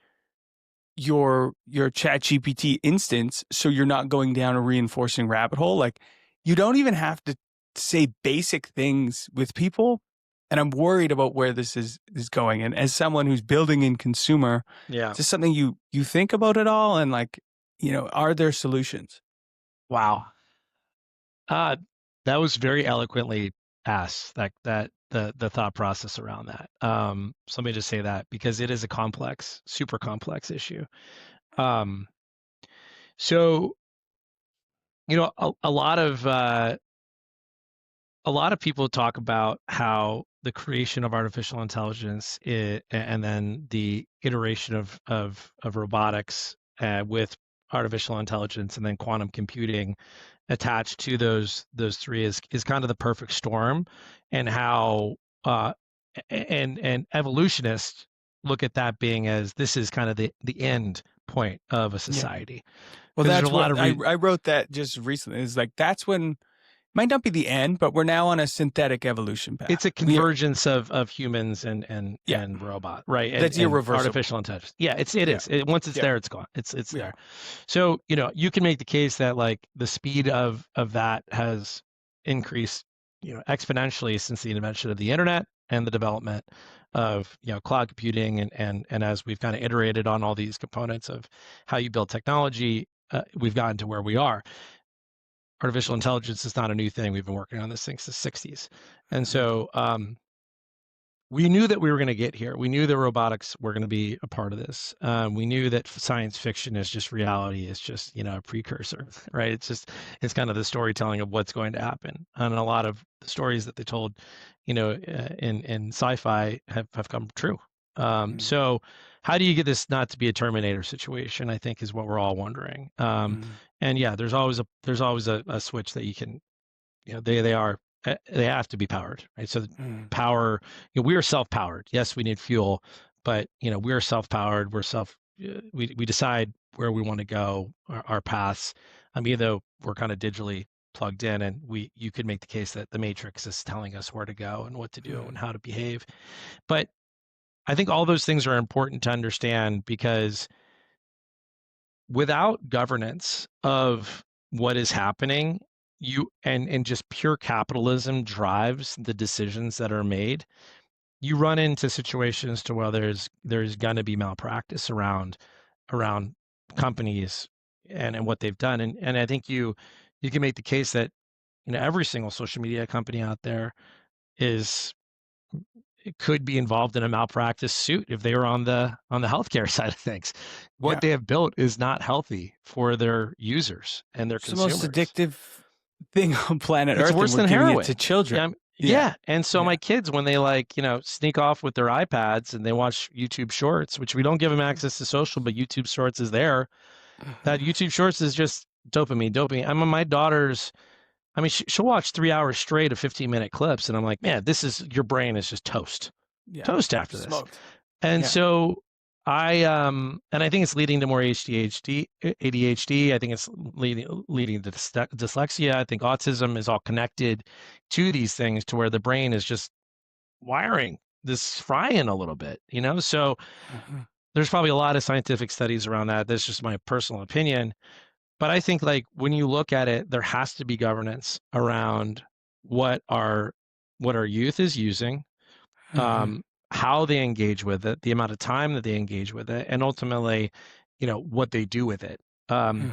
your ChatGPT instance so you're not going down a reinforcing rabbit hole. Like you don't even have to say basic things with people. And I'm worried about where this is going. And as someone who's building in consumer, Yeah. is this something you think about at all? And like, are there solutions? Wow. Uh, that was very eloquently asked, the thought process around that. So let me just say that because it is a complex, super complex issue. Um, so a lot of people talk about how the creation of artificial intelligence and then the iteration of robotics with artificial intelligence and then quantum computing attached to those three is kind of the perfect storm, and how uh, and evolutionists look at that being as this is kind of the end point of a Yeah. society Well, because there's a that's lot what of I wrote that just recently. It's like, that's when might not be the end, but we're now on a synthetic evolution it's a path. convergence of humans Yeah, and robot, right? that's And irreversible. artificial intelligence. Yeah, it Yeah, is. Once it's yeah, there, it's gone. It's yeah. there. So, you can make the case that like the speed of that has increased, exponentially since the invention of the internet and the development of, cloud computing and as we've kind of iterated on all these components of how you build technology, we've gotten to where we are. Artificial intelligence is not a new thing. We've been working on this since the 60s. And Mhm. so we knew that we were going to get here. We knew that robotics were going to be a part of this. We knew that science fiction is just reality. It's just, a precursor, right? It's kind of the storytelling of what's going to happen. And a lot of the stories that they told, in sci-fi have come true. Mhm. So how do you get this not to be a Terminator situation, I think is what we're all wondering. Mhm. And yeah, there's always a switch that you can, they have to be powered, right? So Mhm. power, we are self-powered. Yes, we need fuel, but we're self-powered. We decide where we want to go, our paths. Even though we're kind of digitally plugged in, and you could make the case that the matrix is telling us where to go and what to do and Mhm. how to behave. But I think all those things are important to understand because without governance of what is happening, and just pure capitalism drives the decisions that are made. You run into situations to where there's going to be malpractice around companies and what they've done, and I think you can make the case that, every single social media company out there is it could be involved in a malpractice suit if they were on the healthcare side of things. What Yeah. they have built is not healthy for their users and their It's the most consumers. addictive thing on planet It's Earth, and worse we're than giving it to heroin. children. Yeah. Yeah. And so Yeah. my kids, when they like, sneak off with their iPads and they watch YouTube Shorts, which we don't give them access to social, but YouTube Shorts is there. That YouTube Shorts is just dopamine, dopamine. I mean, my daughter's, I mean, she'll watch 3 hours straight of 15-minute clips, and I'm like, man, your brain is just toast, Yeah. toast after this. Smoked. And Yeah. so and I think it's leading to more ADHD. I think it's leading to dyslexia. I think autism is all connected to these things, to where the brain is just wiring this frying a little bit, So there's probably a lot of scientific studies around that. That's just my personal opinion. But I think, like, when you look at it, there has to be governance around what our youth is using, um, how they engage with it, the amount of time that they engage with it, and ultimately, what they do with it. Um,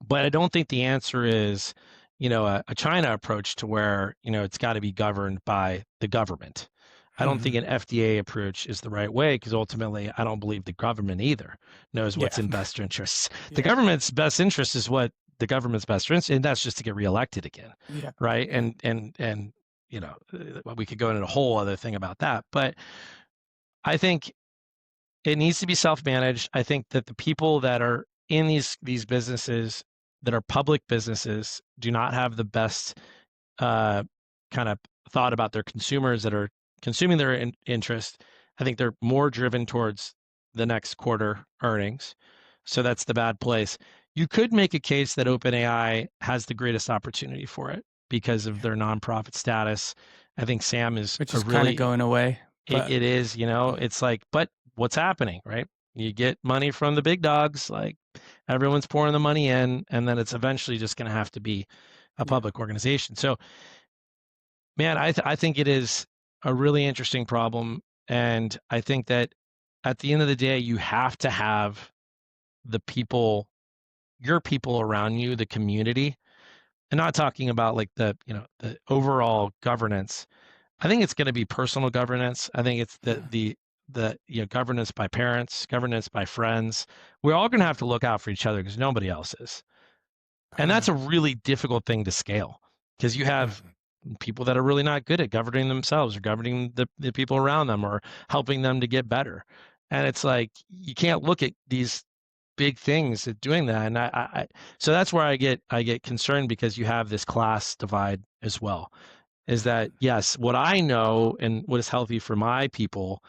but I don't think the answer is, a China approach to where, it's got to be governed by the government. I don't think an FDA approach is the right way, because ultimately, I don't believe the government either knows Yeah. what's in best interests. The Yeah. government's best interest is what the government's best interest, and that's just to get reelected again, Yeah. right? Yeah. And we could go into a whole other thing about that, but I think it needs to be self-managed. I think that the people that are in these businesses, that are public businesses, do not have the best uh, kind of thought about their consumers that are consuming their interest. I think they're more driven towards the next quarter earnings. So that's the bad place. You could make a case that OpenAI has the greatest opportunity for it because of Yeah. their nonprofit status. I think Sam is Which a is kind of really, going away, but it is, it's like, but what's happening, right? You get money from the big dogs, like everyone's pouring the money in, and then it's eventually just going to have to be a yeah. public organization. So, man, I think it is a really interesting problem, and I think that at the end of the day, you have to have the people, your people around you, the community, and not talking about like the overall governance. I think it's going to be personal governance. I think it's the governance by parents, governance by friends. We're all going to have to look out for each other because nobody else is. And that's a really difficult thing to scale, because you have people that are really not good at governing themselves or governing the people around them or helping them to get better. And it's like, you can't look at these big things at doing that. And so that's where I get concerned, because you have this class divide as well. Is that, yes, what I know and what is healthy for my people,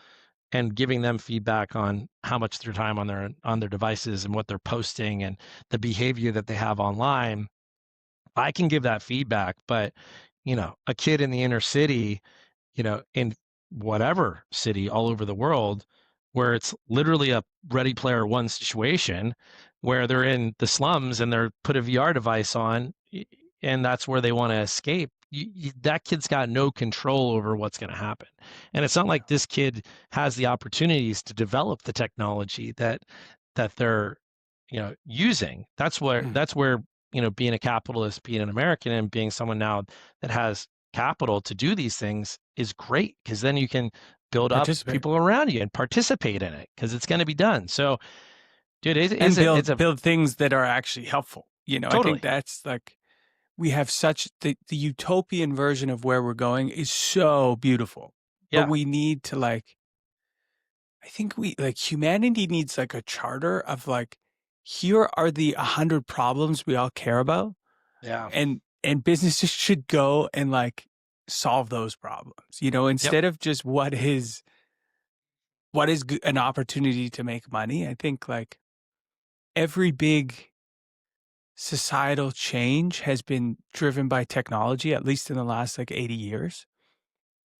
and giving them feedback on how much their time on their devices and what they're posting and the behavior that they have online, I can give that feedback. But a kid in the inner city, in whatever city all over the world, where it's literally a Ready Player One situation, where they're in the slums and they're put a VR device on, and that's where they want to escape. That kid's got no control over what's going to happen. And it's not Yeah. like this kid has the opportunities to develop the technology that they're using. That's where being a capitalist, being an American, and being someone now that has capital to do these things is great, because then you can build up Participate people around you and participate in it, because it's going to be done. So, dude, and it's a build things that are actually helpful. I think totally, that's like we have such the utopian version of where we're going is so beautiful, but yeah, we need to like I think we like humanity needs like a charter of like here are the 100 problems we all care about, yeah, and businesses should go and like solve those problems, yep, instead of just what is an opportunity to make money. I think like every big societal change has been driven by technology, at least in the last like 80 years.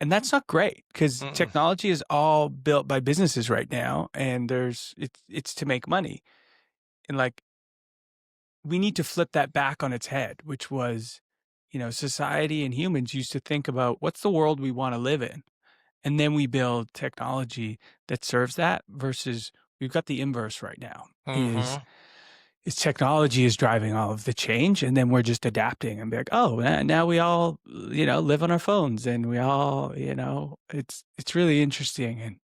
And that's not great because mm-mm, technology is all built by businesses right now, and it's to make money. And like we need to flip that back on its head, which was, society and humans used to think about what's the world we want to live in. And then we build technology that serves that versus we've got the inverse right now is mm-hmm, is technology is driving all of the change, and then we're just adapting and be like, oh, now we all, live on our phones, and we all, it's really interesting. And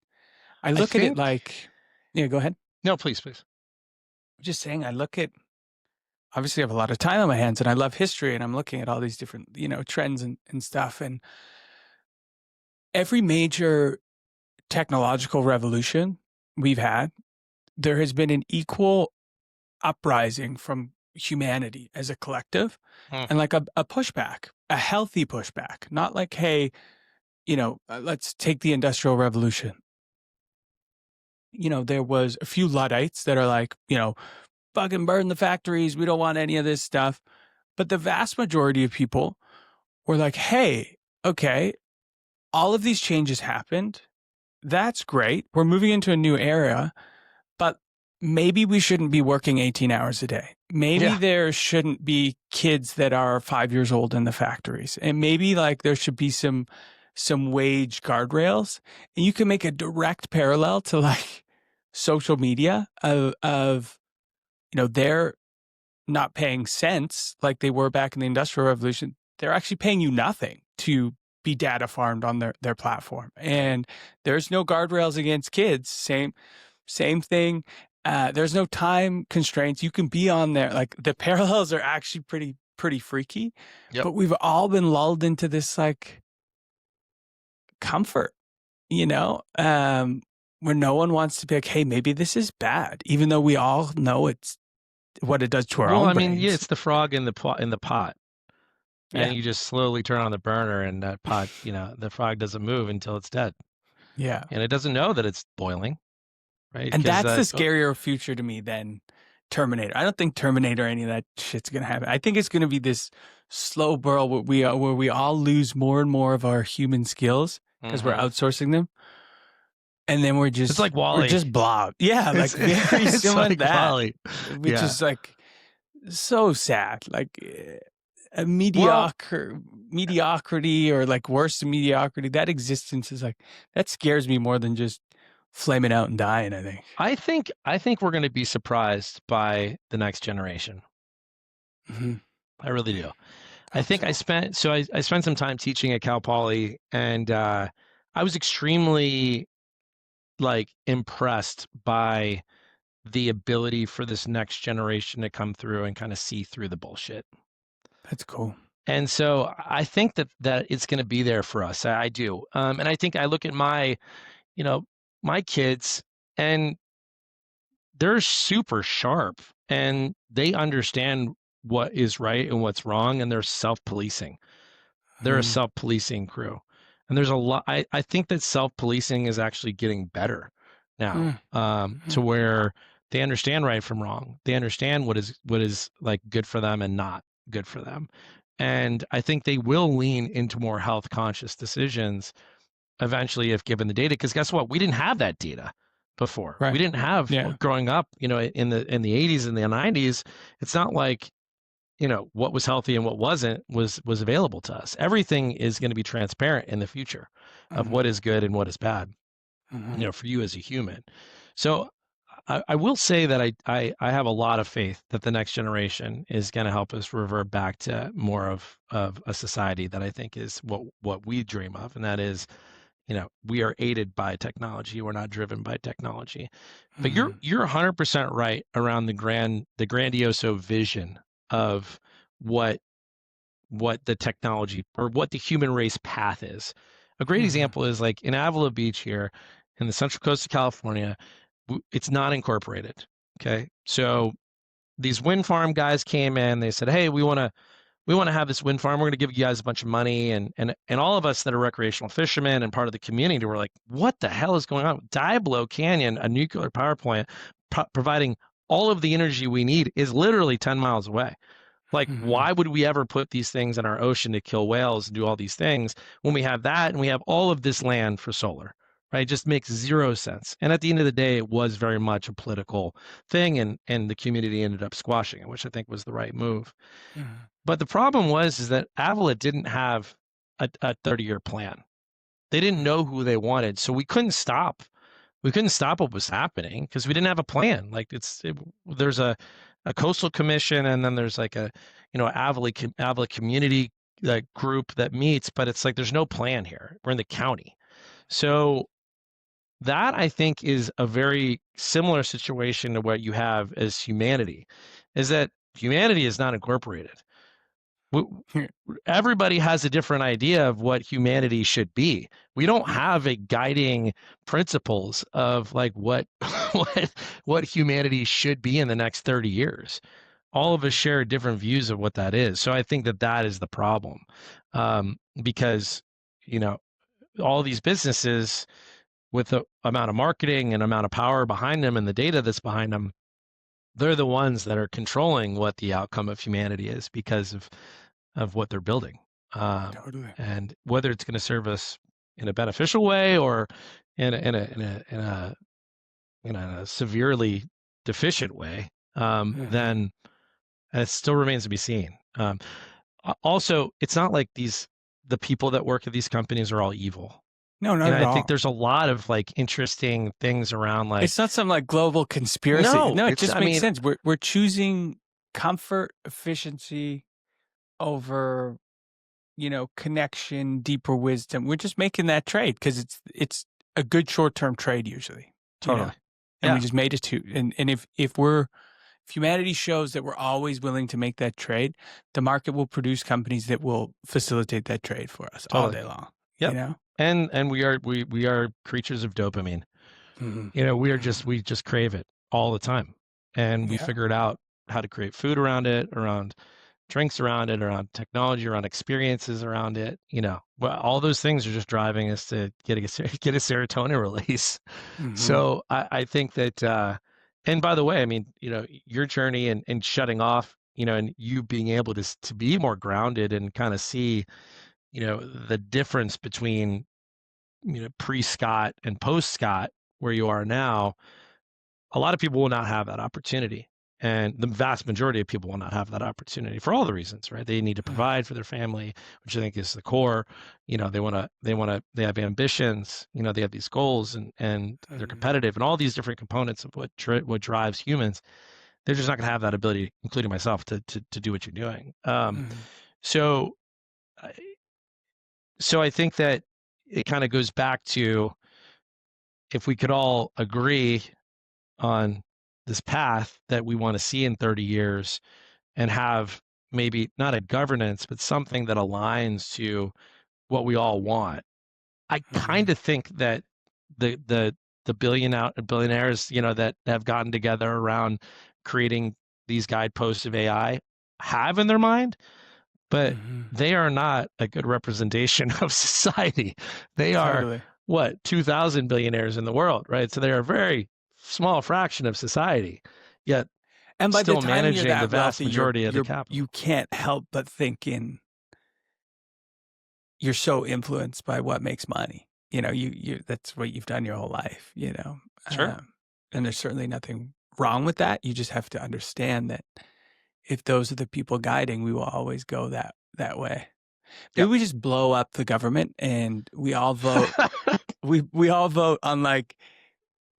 I I look at it think like, yeah, go ahead. no, please, please. I'm just saying, I look at, obviously, I have a lot of time on my hands, and I love history, and I'm looking at all these different, trends and stuff. And every major technological revolution we've had, there has been an equal uprising from humanity as a collective, Mm, and like a pushback, a healthy pushback, not like, hey, let's take the Industrial Revolution. There was a few Luddites that are like, fucking burn the factories. We don't want any of this stuff. But the vast majority of people were like, hey, okay, all of these changes happened. That's great. We're moving into a new era, but maybe we shouldn't be working 18 hours a day. Maybe yeah. there shouldn't be kids that are 5 years old in the factories. And maybe like there should be some wage guardrails. And you can make a direct parallel to like social media of they're not paying cents like they were back in the Industrial Revolution. They're actually paying you nothing to be data farmed on their platform. And there's no guardrails against kids. Same thing. There's no time constraints. You can be on there. Like the parallels are actually pretty freaky. Yep. But we've all been lulled into this like comfort, where no one wants to be like, hey, maybe this is bad, even though we all know it's what it does to our Well, own I mean, yeah, brains. it's the frog in the pot, Yeah, and you just slowly turn on the burner, and that pot, the frog doesn't move until it's dead, yeah. and it doesn't know that it's boiling, right? And Because that's the scarier future to me than Terminator. I don't think Terminator or any of that shit's gonna happen. I think it's gonna be this slow burl where we all lose more and more of our human skills because we're outsourcing them, and then we're It's just like we're Wally. just blob. Yeah, like It's very it's similar to like that, Wally. which Yeah. is like so sad. Like a Well, mediocrity or like worse than mediocrity. That existence is like that scares me more than just flaming out and dying. I think. I think we're going to be surprised by the next generation. Mhm. I really do. I I hope think so. I spent some time teaching at Cal Poly, and I was extremely like impressed by the ability for this next generation to come through and kind of see through the bullshit. That's cool. And so I think that it's going to be there for us. I do. And I think I look at you know, my kids, and they're super sharp, and they understand what is right and what's wrong, and they're self-policing. They're a Mhm. self-policing crew. And there's a lot, I think that self-policing is actually getting better now, Mm. to Mhm. where they understand right from wrong. They understand what is like good for them and not good for them. And I think they will lean into more health conscious decisions eventually if given the data. Because guess what? We didn't have that data before. We Right. didn't have Yeah. growing up, in the 80s and the 90s. It's not like what was healthy and what wasn't was available to us. Everything is going to be transparent in the future of Mhm. what is good and what is bad, Mhm. for you as a human. So I will say that I have a lot of faith that the next generation is going to help us revert back to more of a society that I think is what we dream of, and that is, we are aided by technology. We're not driven by technology. But you're Mhm. you're 100% right around the grandioso vision of what what the technology or what the human race path is. A great Mhm. example is like in Avila Beach here in the central coast of California, it's not incorporated. Okay. So these wind farm guys came in, they said, hey, we want to have this wind farm. We're going to give you guys a bunch of money. And all of us that are recreational fishermen and part of the community were like, what the hell is going on? Diablo Canyon, a nuclear power plant providing all of the energy we need, is literally 10 miles away. Like, Mhm. why would we ever put these things in our ocean to kill whales and do all these things when we have that and we have all of this land for solar? Right? It just makes zero sense. And at the end of the day, it was very much a political thing, and the community ended up squashing it, which I think was the right move. Mhm. But the problem was is that Avila didn't have a 30-year plan. They didn't know who they wanted, so we couldn't stop. We couldn't stop what was happening because we didn't have a plan. Like there's a coastal commission, and then there's like a, Avila community like group that meets, but it's like there's no plan here. We're in the county. So that I think is a very similar situation to what you have as humanity, is that humanity is not incorporated. Everybody has a different idea of what humanity should be. We don't have a guiding principles of like what what humanity should be in the next 30 years. All of us share different views of what that is. So I think that that is the problem, because you know all these businesses with the amount of marketing and amount of power behind them and the data that's behind them, they're the ones that are controlling what the outcome of humanity is because of what they're building. Totally. And whether it's going to serve us in a beneficial way or in a severely deficient way, then it still remains to be seen. Also, it's not like the people that work at these companies are all evil. No, not at I think all. there's a lot of like interesting things around like, It's not some like global conspiracy. no, No, it it's, just I makes mean, sense. We're choosing comfort, efficiency over, connection, deeper wisdom. We're just making that trade because it's a good short-term trade usually, totally. and we Yeah, just made it to. And if humanity shows that we're always willing to make that trade, the market will produce companies that will facilitate that trade for us all totally. day long. Yep. And we are creatures of dopamine. Mhm. We just crave it all the time. And we Yeah. figured out how to create food around it, around drinks around it, around technology, around experiences around it. Well, all those things are just driving us to get a serotonin release. Mhm. So I think that, and by the way, I mean, your journey and shutting off, and you being able to be more grounded and kind of see, the difference between, pre-Scott and post-Scott, where you are now. A lot of people will not have that opportunity. And the vast majority of people will not have that opportunity for all the reasons, right? They need to provide for their family, which I think is the core. They have ambitions, they have these goals and they're competitive and all these different components of what drives humans. They're just not going to have that ability, including myself, to do what you're doing. So, so I think that it kind of goes back to, if we could all agree on this path that we want to see in 30 years and have maybe not a governance, but something that aligns to what we all want. I kind of think that the billionaires, that have gotten together around creating these guideposts of AI have in their mind, but they are not a good representation of society. They are Totally. what, 2,000 billionaires in the world, right? So they're a very small fraction of society, yet And by the still time you're managing the that vast wealthy, majority of the capital. you can't help but thinking you're so influenced by what makes money. You that's what you've done your whole life. Sure. And there's certainly nothing wrong with that. You just have to understand that if those are the people guiding, we will always go that way. Maybe Yep. we just blow up the government and we all vote. we all vote on like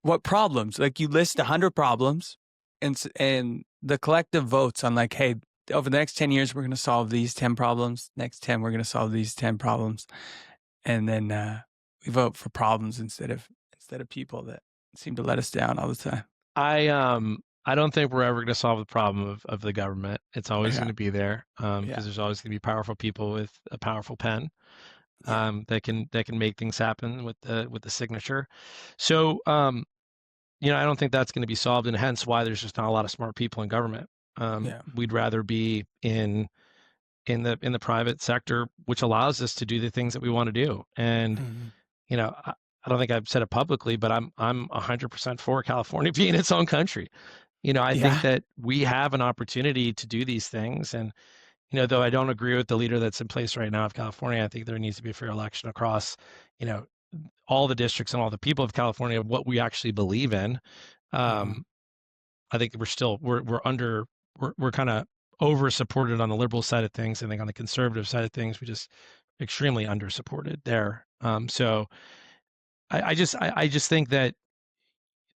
what problems. Like you list 100 problems, and the collective votes on like, hey, over the next 10 years we're going to solve these 10 problems. Next 10 we're going to solve these 10 problems, and then we vote for problems instead of people that seem to let us down all the time. I don't think we're ever going to solve the problem of the government. It's always going to be there, because there's always going to be powerful people with a powerful pen, that can make things happen with the signature. So I don't think that's going to be solved, and hence why there's just not a lot of smart people in government. We'd rather be in the private sector, which allows us to do the things that we want to do. And I don't think I've said it publicly, but I'm 100% for California being its own country. I think that we have an opportunity to do these things. And though I don't agree with the leader that's in place right now of California, I think there needs to be a fair election across, all the districts and all the people of California of what we actually believe in. I think we're kind of over supported on the liberal side of things. I think on the conservative side of things, we just extremely under supported there. So I just think that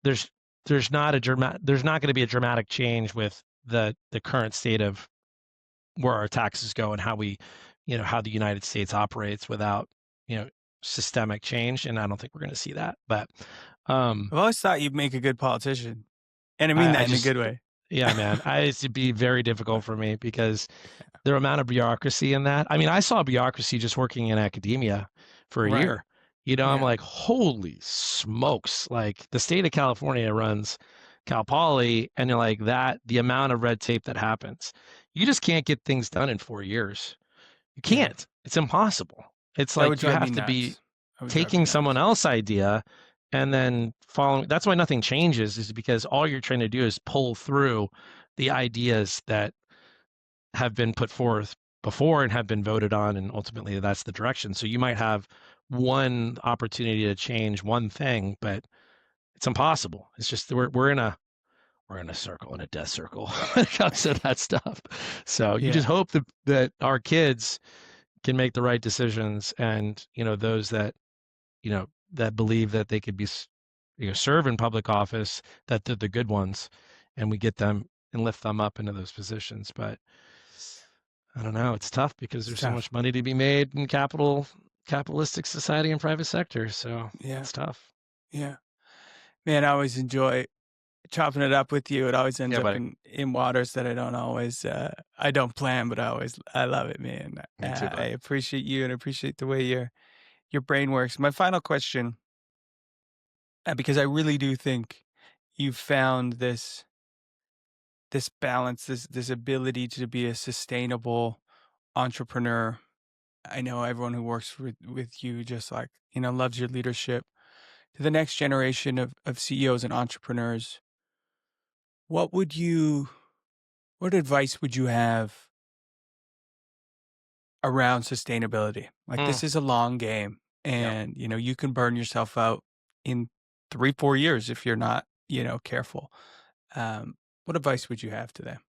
there's not going to be a dramatic change with the current state of where our taxes go and how we, how the United States operates without, you know, systemic change. And I don't think we're going to see that. But um, I've always thought you'd make a good politician, and I mean I that in a just, good way. yeah, man, it'd be very difficult for me because the amount of bureaucracy in that. I mean, I saw bureaucracy just working in academia for a Right. year. I'm Yeah. like, holy smokes! Like the state of California runs Cal Poly, and you're like that. The amount of red tape that happens, you just can't get things done in 4 years. You Yeah. can't. It's impossible. It's That would like you drive me have to be nuts. That would drive me taking someone nuts. else's idea and then following. That's why nothing changes, is because all you're trying to do is pull through the ideas that have been put forth before and have been voted on, and ultimately that's the direction. So you might have one opportunity to change one thing, but it's impossible. It's just we're in a circle, in a death circle when it comes to that stuff. So you just Yeah. hope that our kids can make the right decisions, and those that that believe that they could be serve in public office, that they're the good ones, and we get them and lift them up into those positions. But I don't know, it's tough because It's there's so tough. much money to be made in capitalistic society and private sector, so Yeah. it's tough. Yeah. Man, I always enjoy chopping it up with you. It always ends Yeah, up buddy. in waters that I don't plan, but I love it, man. Me too, I bud. appreciate you and appreciate the way your brain works. My final question, because I really do think you've found this balance, this ability to be a sustainable entrepreneur. I know everyone who works with you just like, loves your leadership. To the next generation of CEOs and entrepreneurs, what would you what advice would you have around sustainability? Like, Mm, this is a long game, yep. and you can burn yourself out in 3, 4 years if you're not, careful. What advice would you have to them?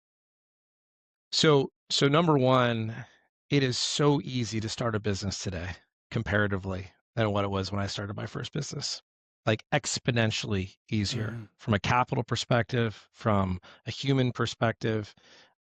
So number one, it is so easy to start a business today comparatively than what it was when I started my first business. Like exponentially easier Mhm. from a capital perspective, from a human perspective.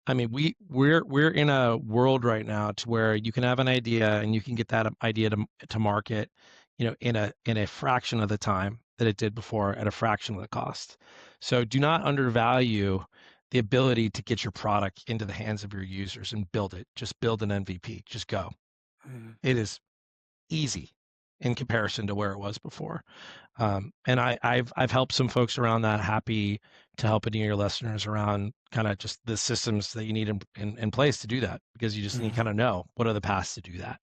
I mean, we're in a world right now to where you can have an idea and you can get that idea to market, in a fraction of the time that it did before at a fraction of the cost. So do not undervalue the ability to get your product into the hands of your users and build it. Just build an MVP. Just go. Mhm. It is easy in comparison to where it was before. And I've helped some folks around that. Happy to help any of your listeners around kind of just the systems that you need in place to do that, because you just need to Mhm. kind of know what are the paths to do that.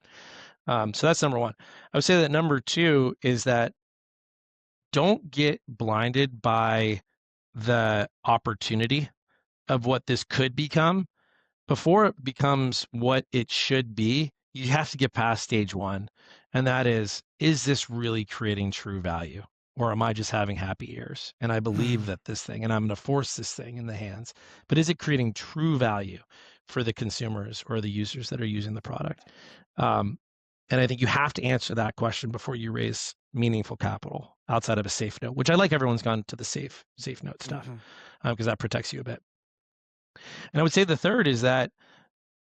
So that's number one. I would say that number two is that don't get blinded by the opportunity of what this could become. Before it becomes what it should be, you have to get past stage one. And that is this really creating true value? Or am I just having happy ears? And I believe Mhm. that this thing, and I'm going to force this thing in the hands, but is it creating true value for the consumers or the users that are using the product? Um, and I think you have to answer that question before you raise meaningful capital outside of a safe note, which I like everyone's gone to the safe note stuff, Mhm. because that protects you a bit. And I would say the third is that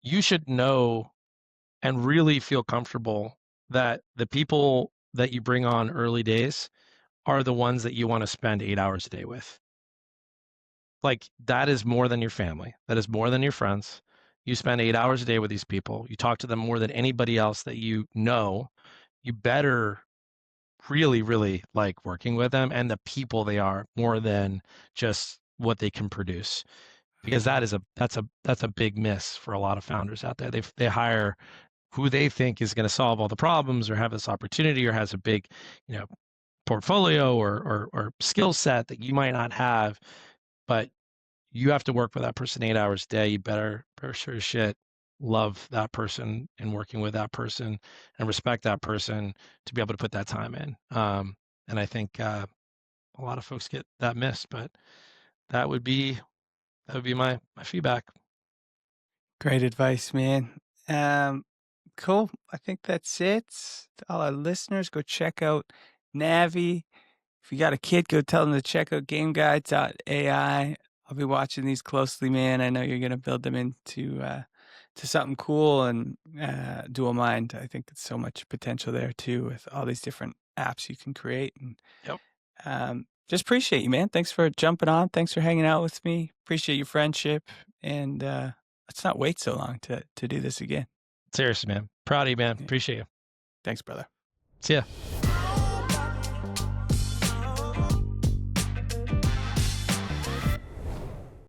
you should know and really feel comfortable that the people that you bring on early days are the ones that you want to spend 8 hours a day with. Like that is more than your family. That is more than your friends. You spend 8 hours a day with these people. You talk to them more than anybody else that you know. You better really, really like working with them and the people they are more than just what they can produce. Because Mhm. that's a big miss for a lot of founders out there. They hire who they think is going to solve all the problems or have this opportunity or has a big, you know, portfolio or skill set that you might not have, but you have to work with that person 8 hours a day. You better sure as shit love that person and working with that person and respect that person to be able to put that time in. And I think a lot of folks get that missed, but that would be my feedback. Great advice, man. Cool. I think that's it. To all our listeners, go check out Navi. If you got a kid, go tell them to check out GameGuide.ai. I'll be watching these closely, man. I know you're gonna build them into to something cool and dual mind. I think it's so much potential there too with all these different apps you can create. And Yep. just appreciate you, man. Thanks for jumping on. Thanks for hanging out with me. Appreciate your friendship. And let's not wait so long to do this again. Seriously, man. Proud of you, man. Yeah. Appreciate you. Thanks, brother. See ya.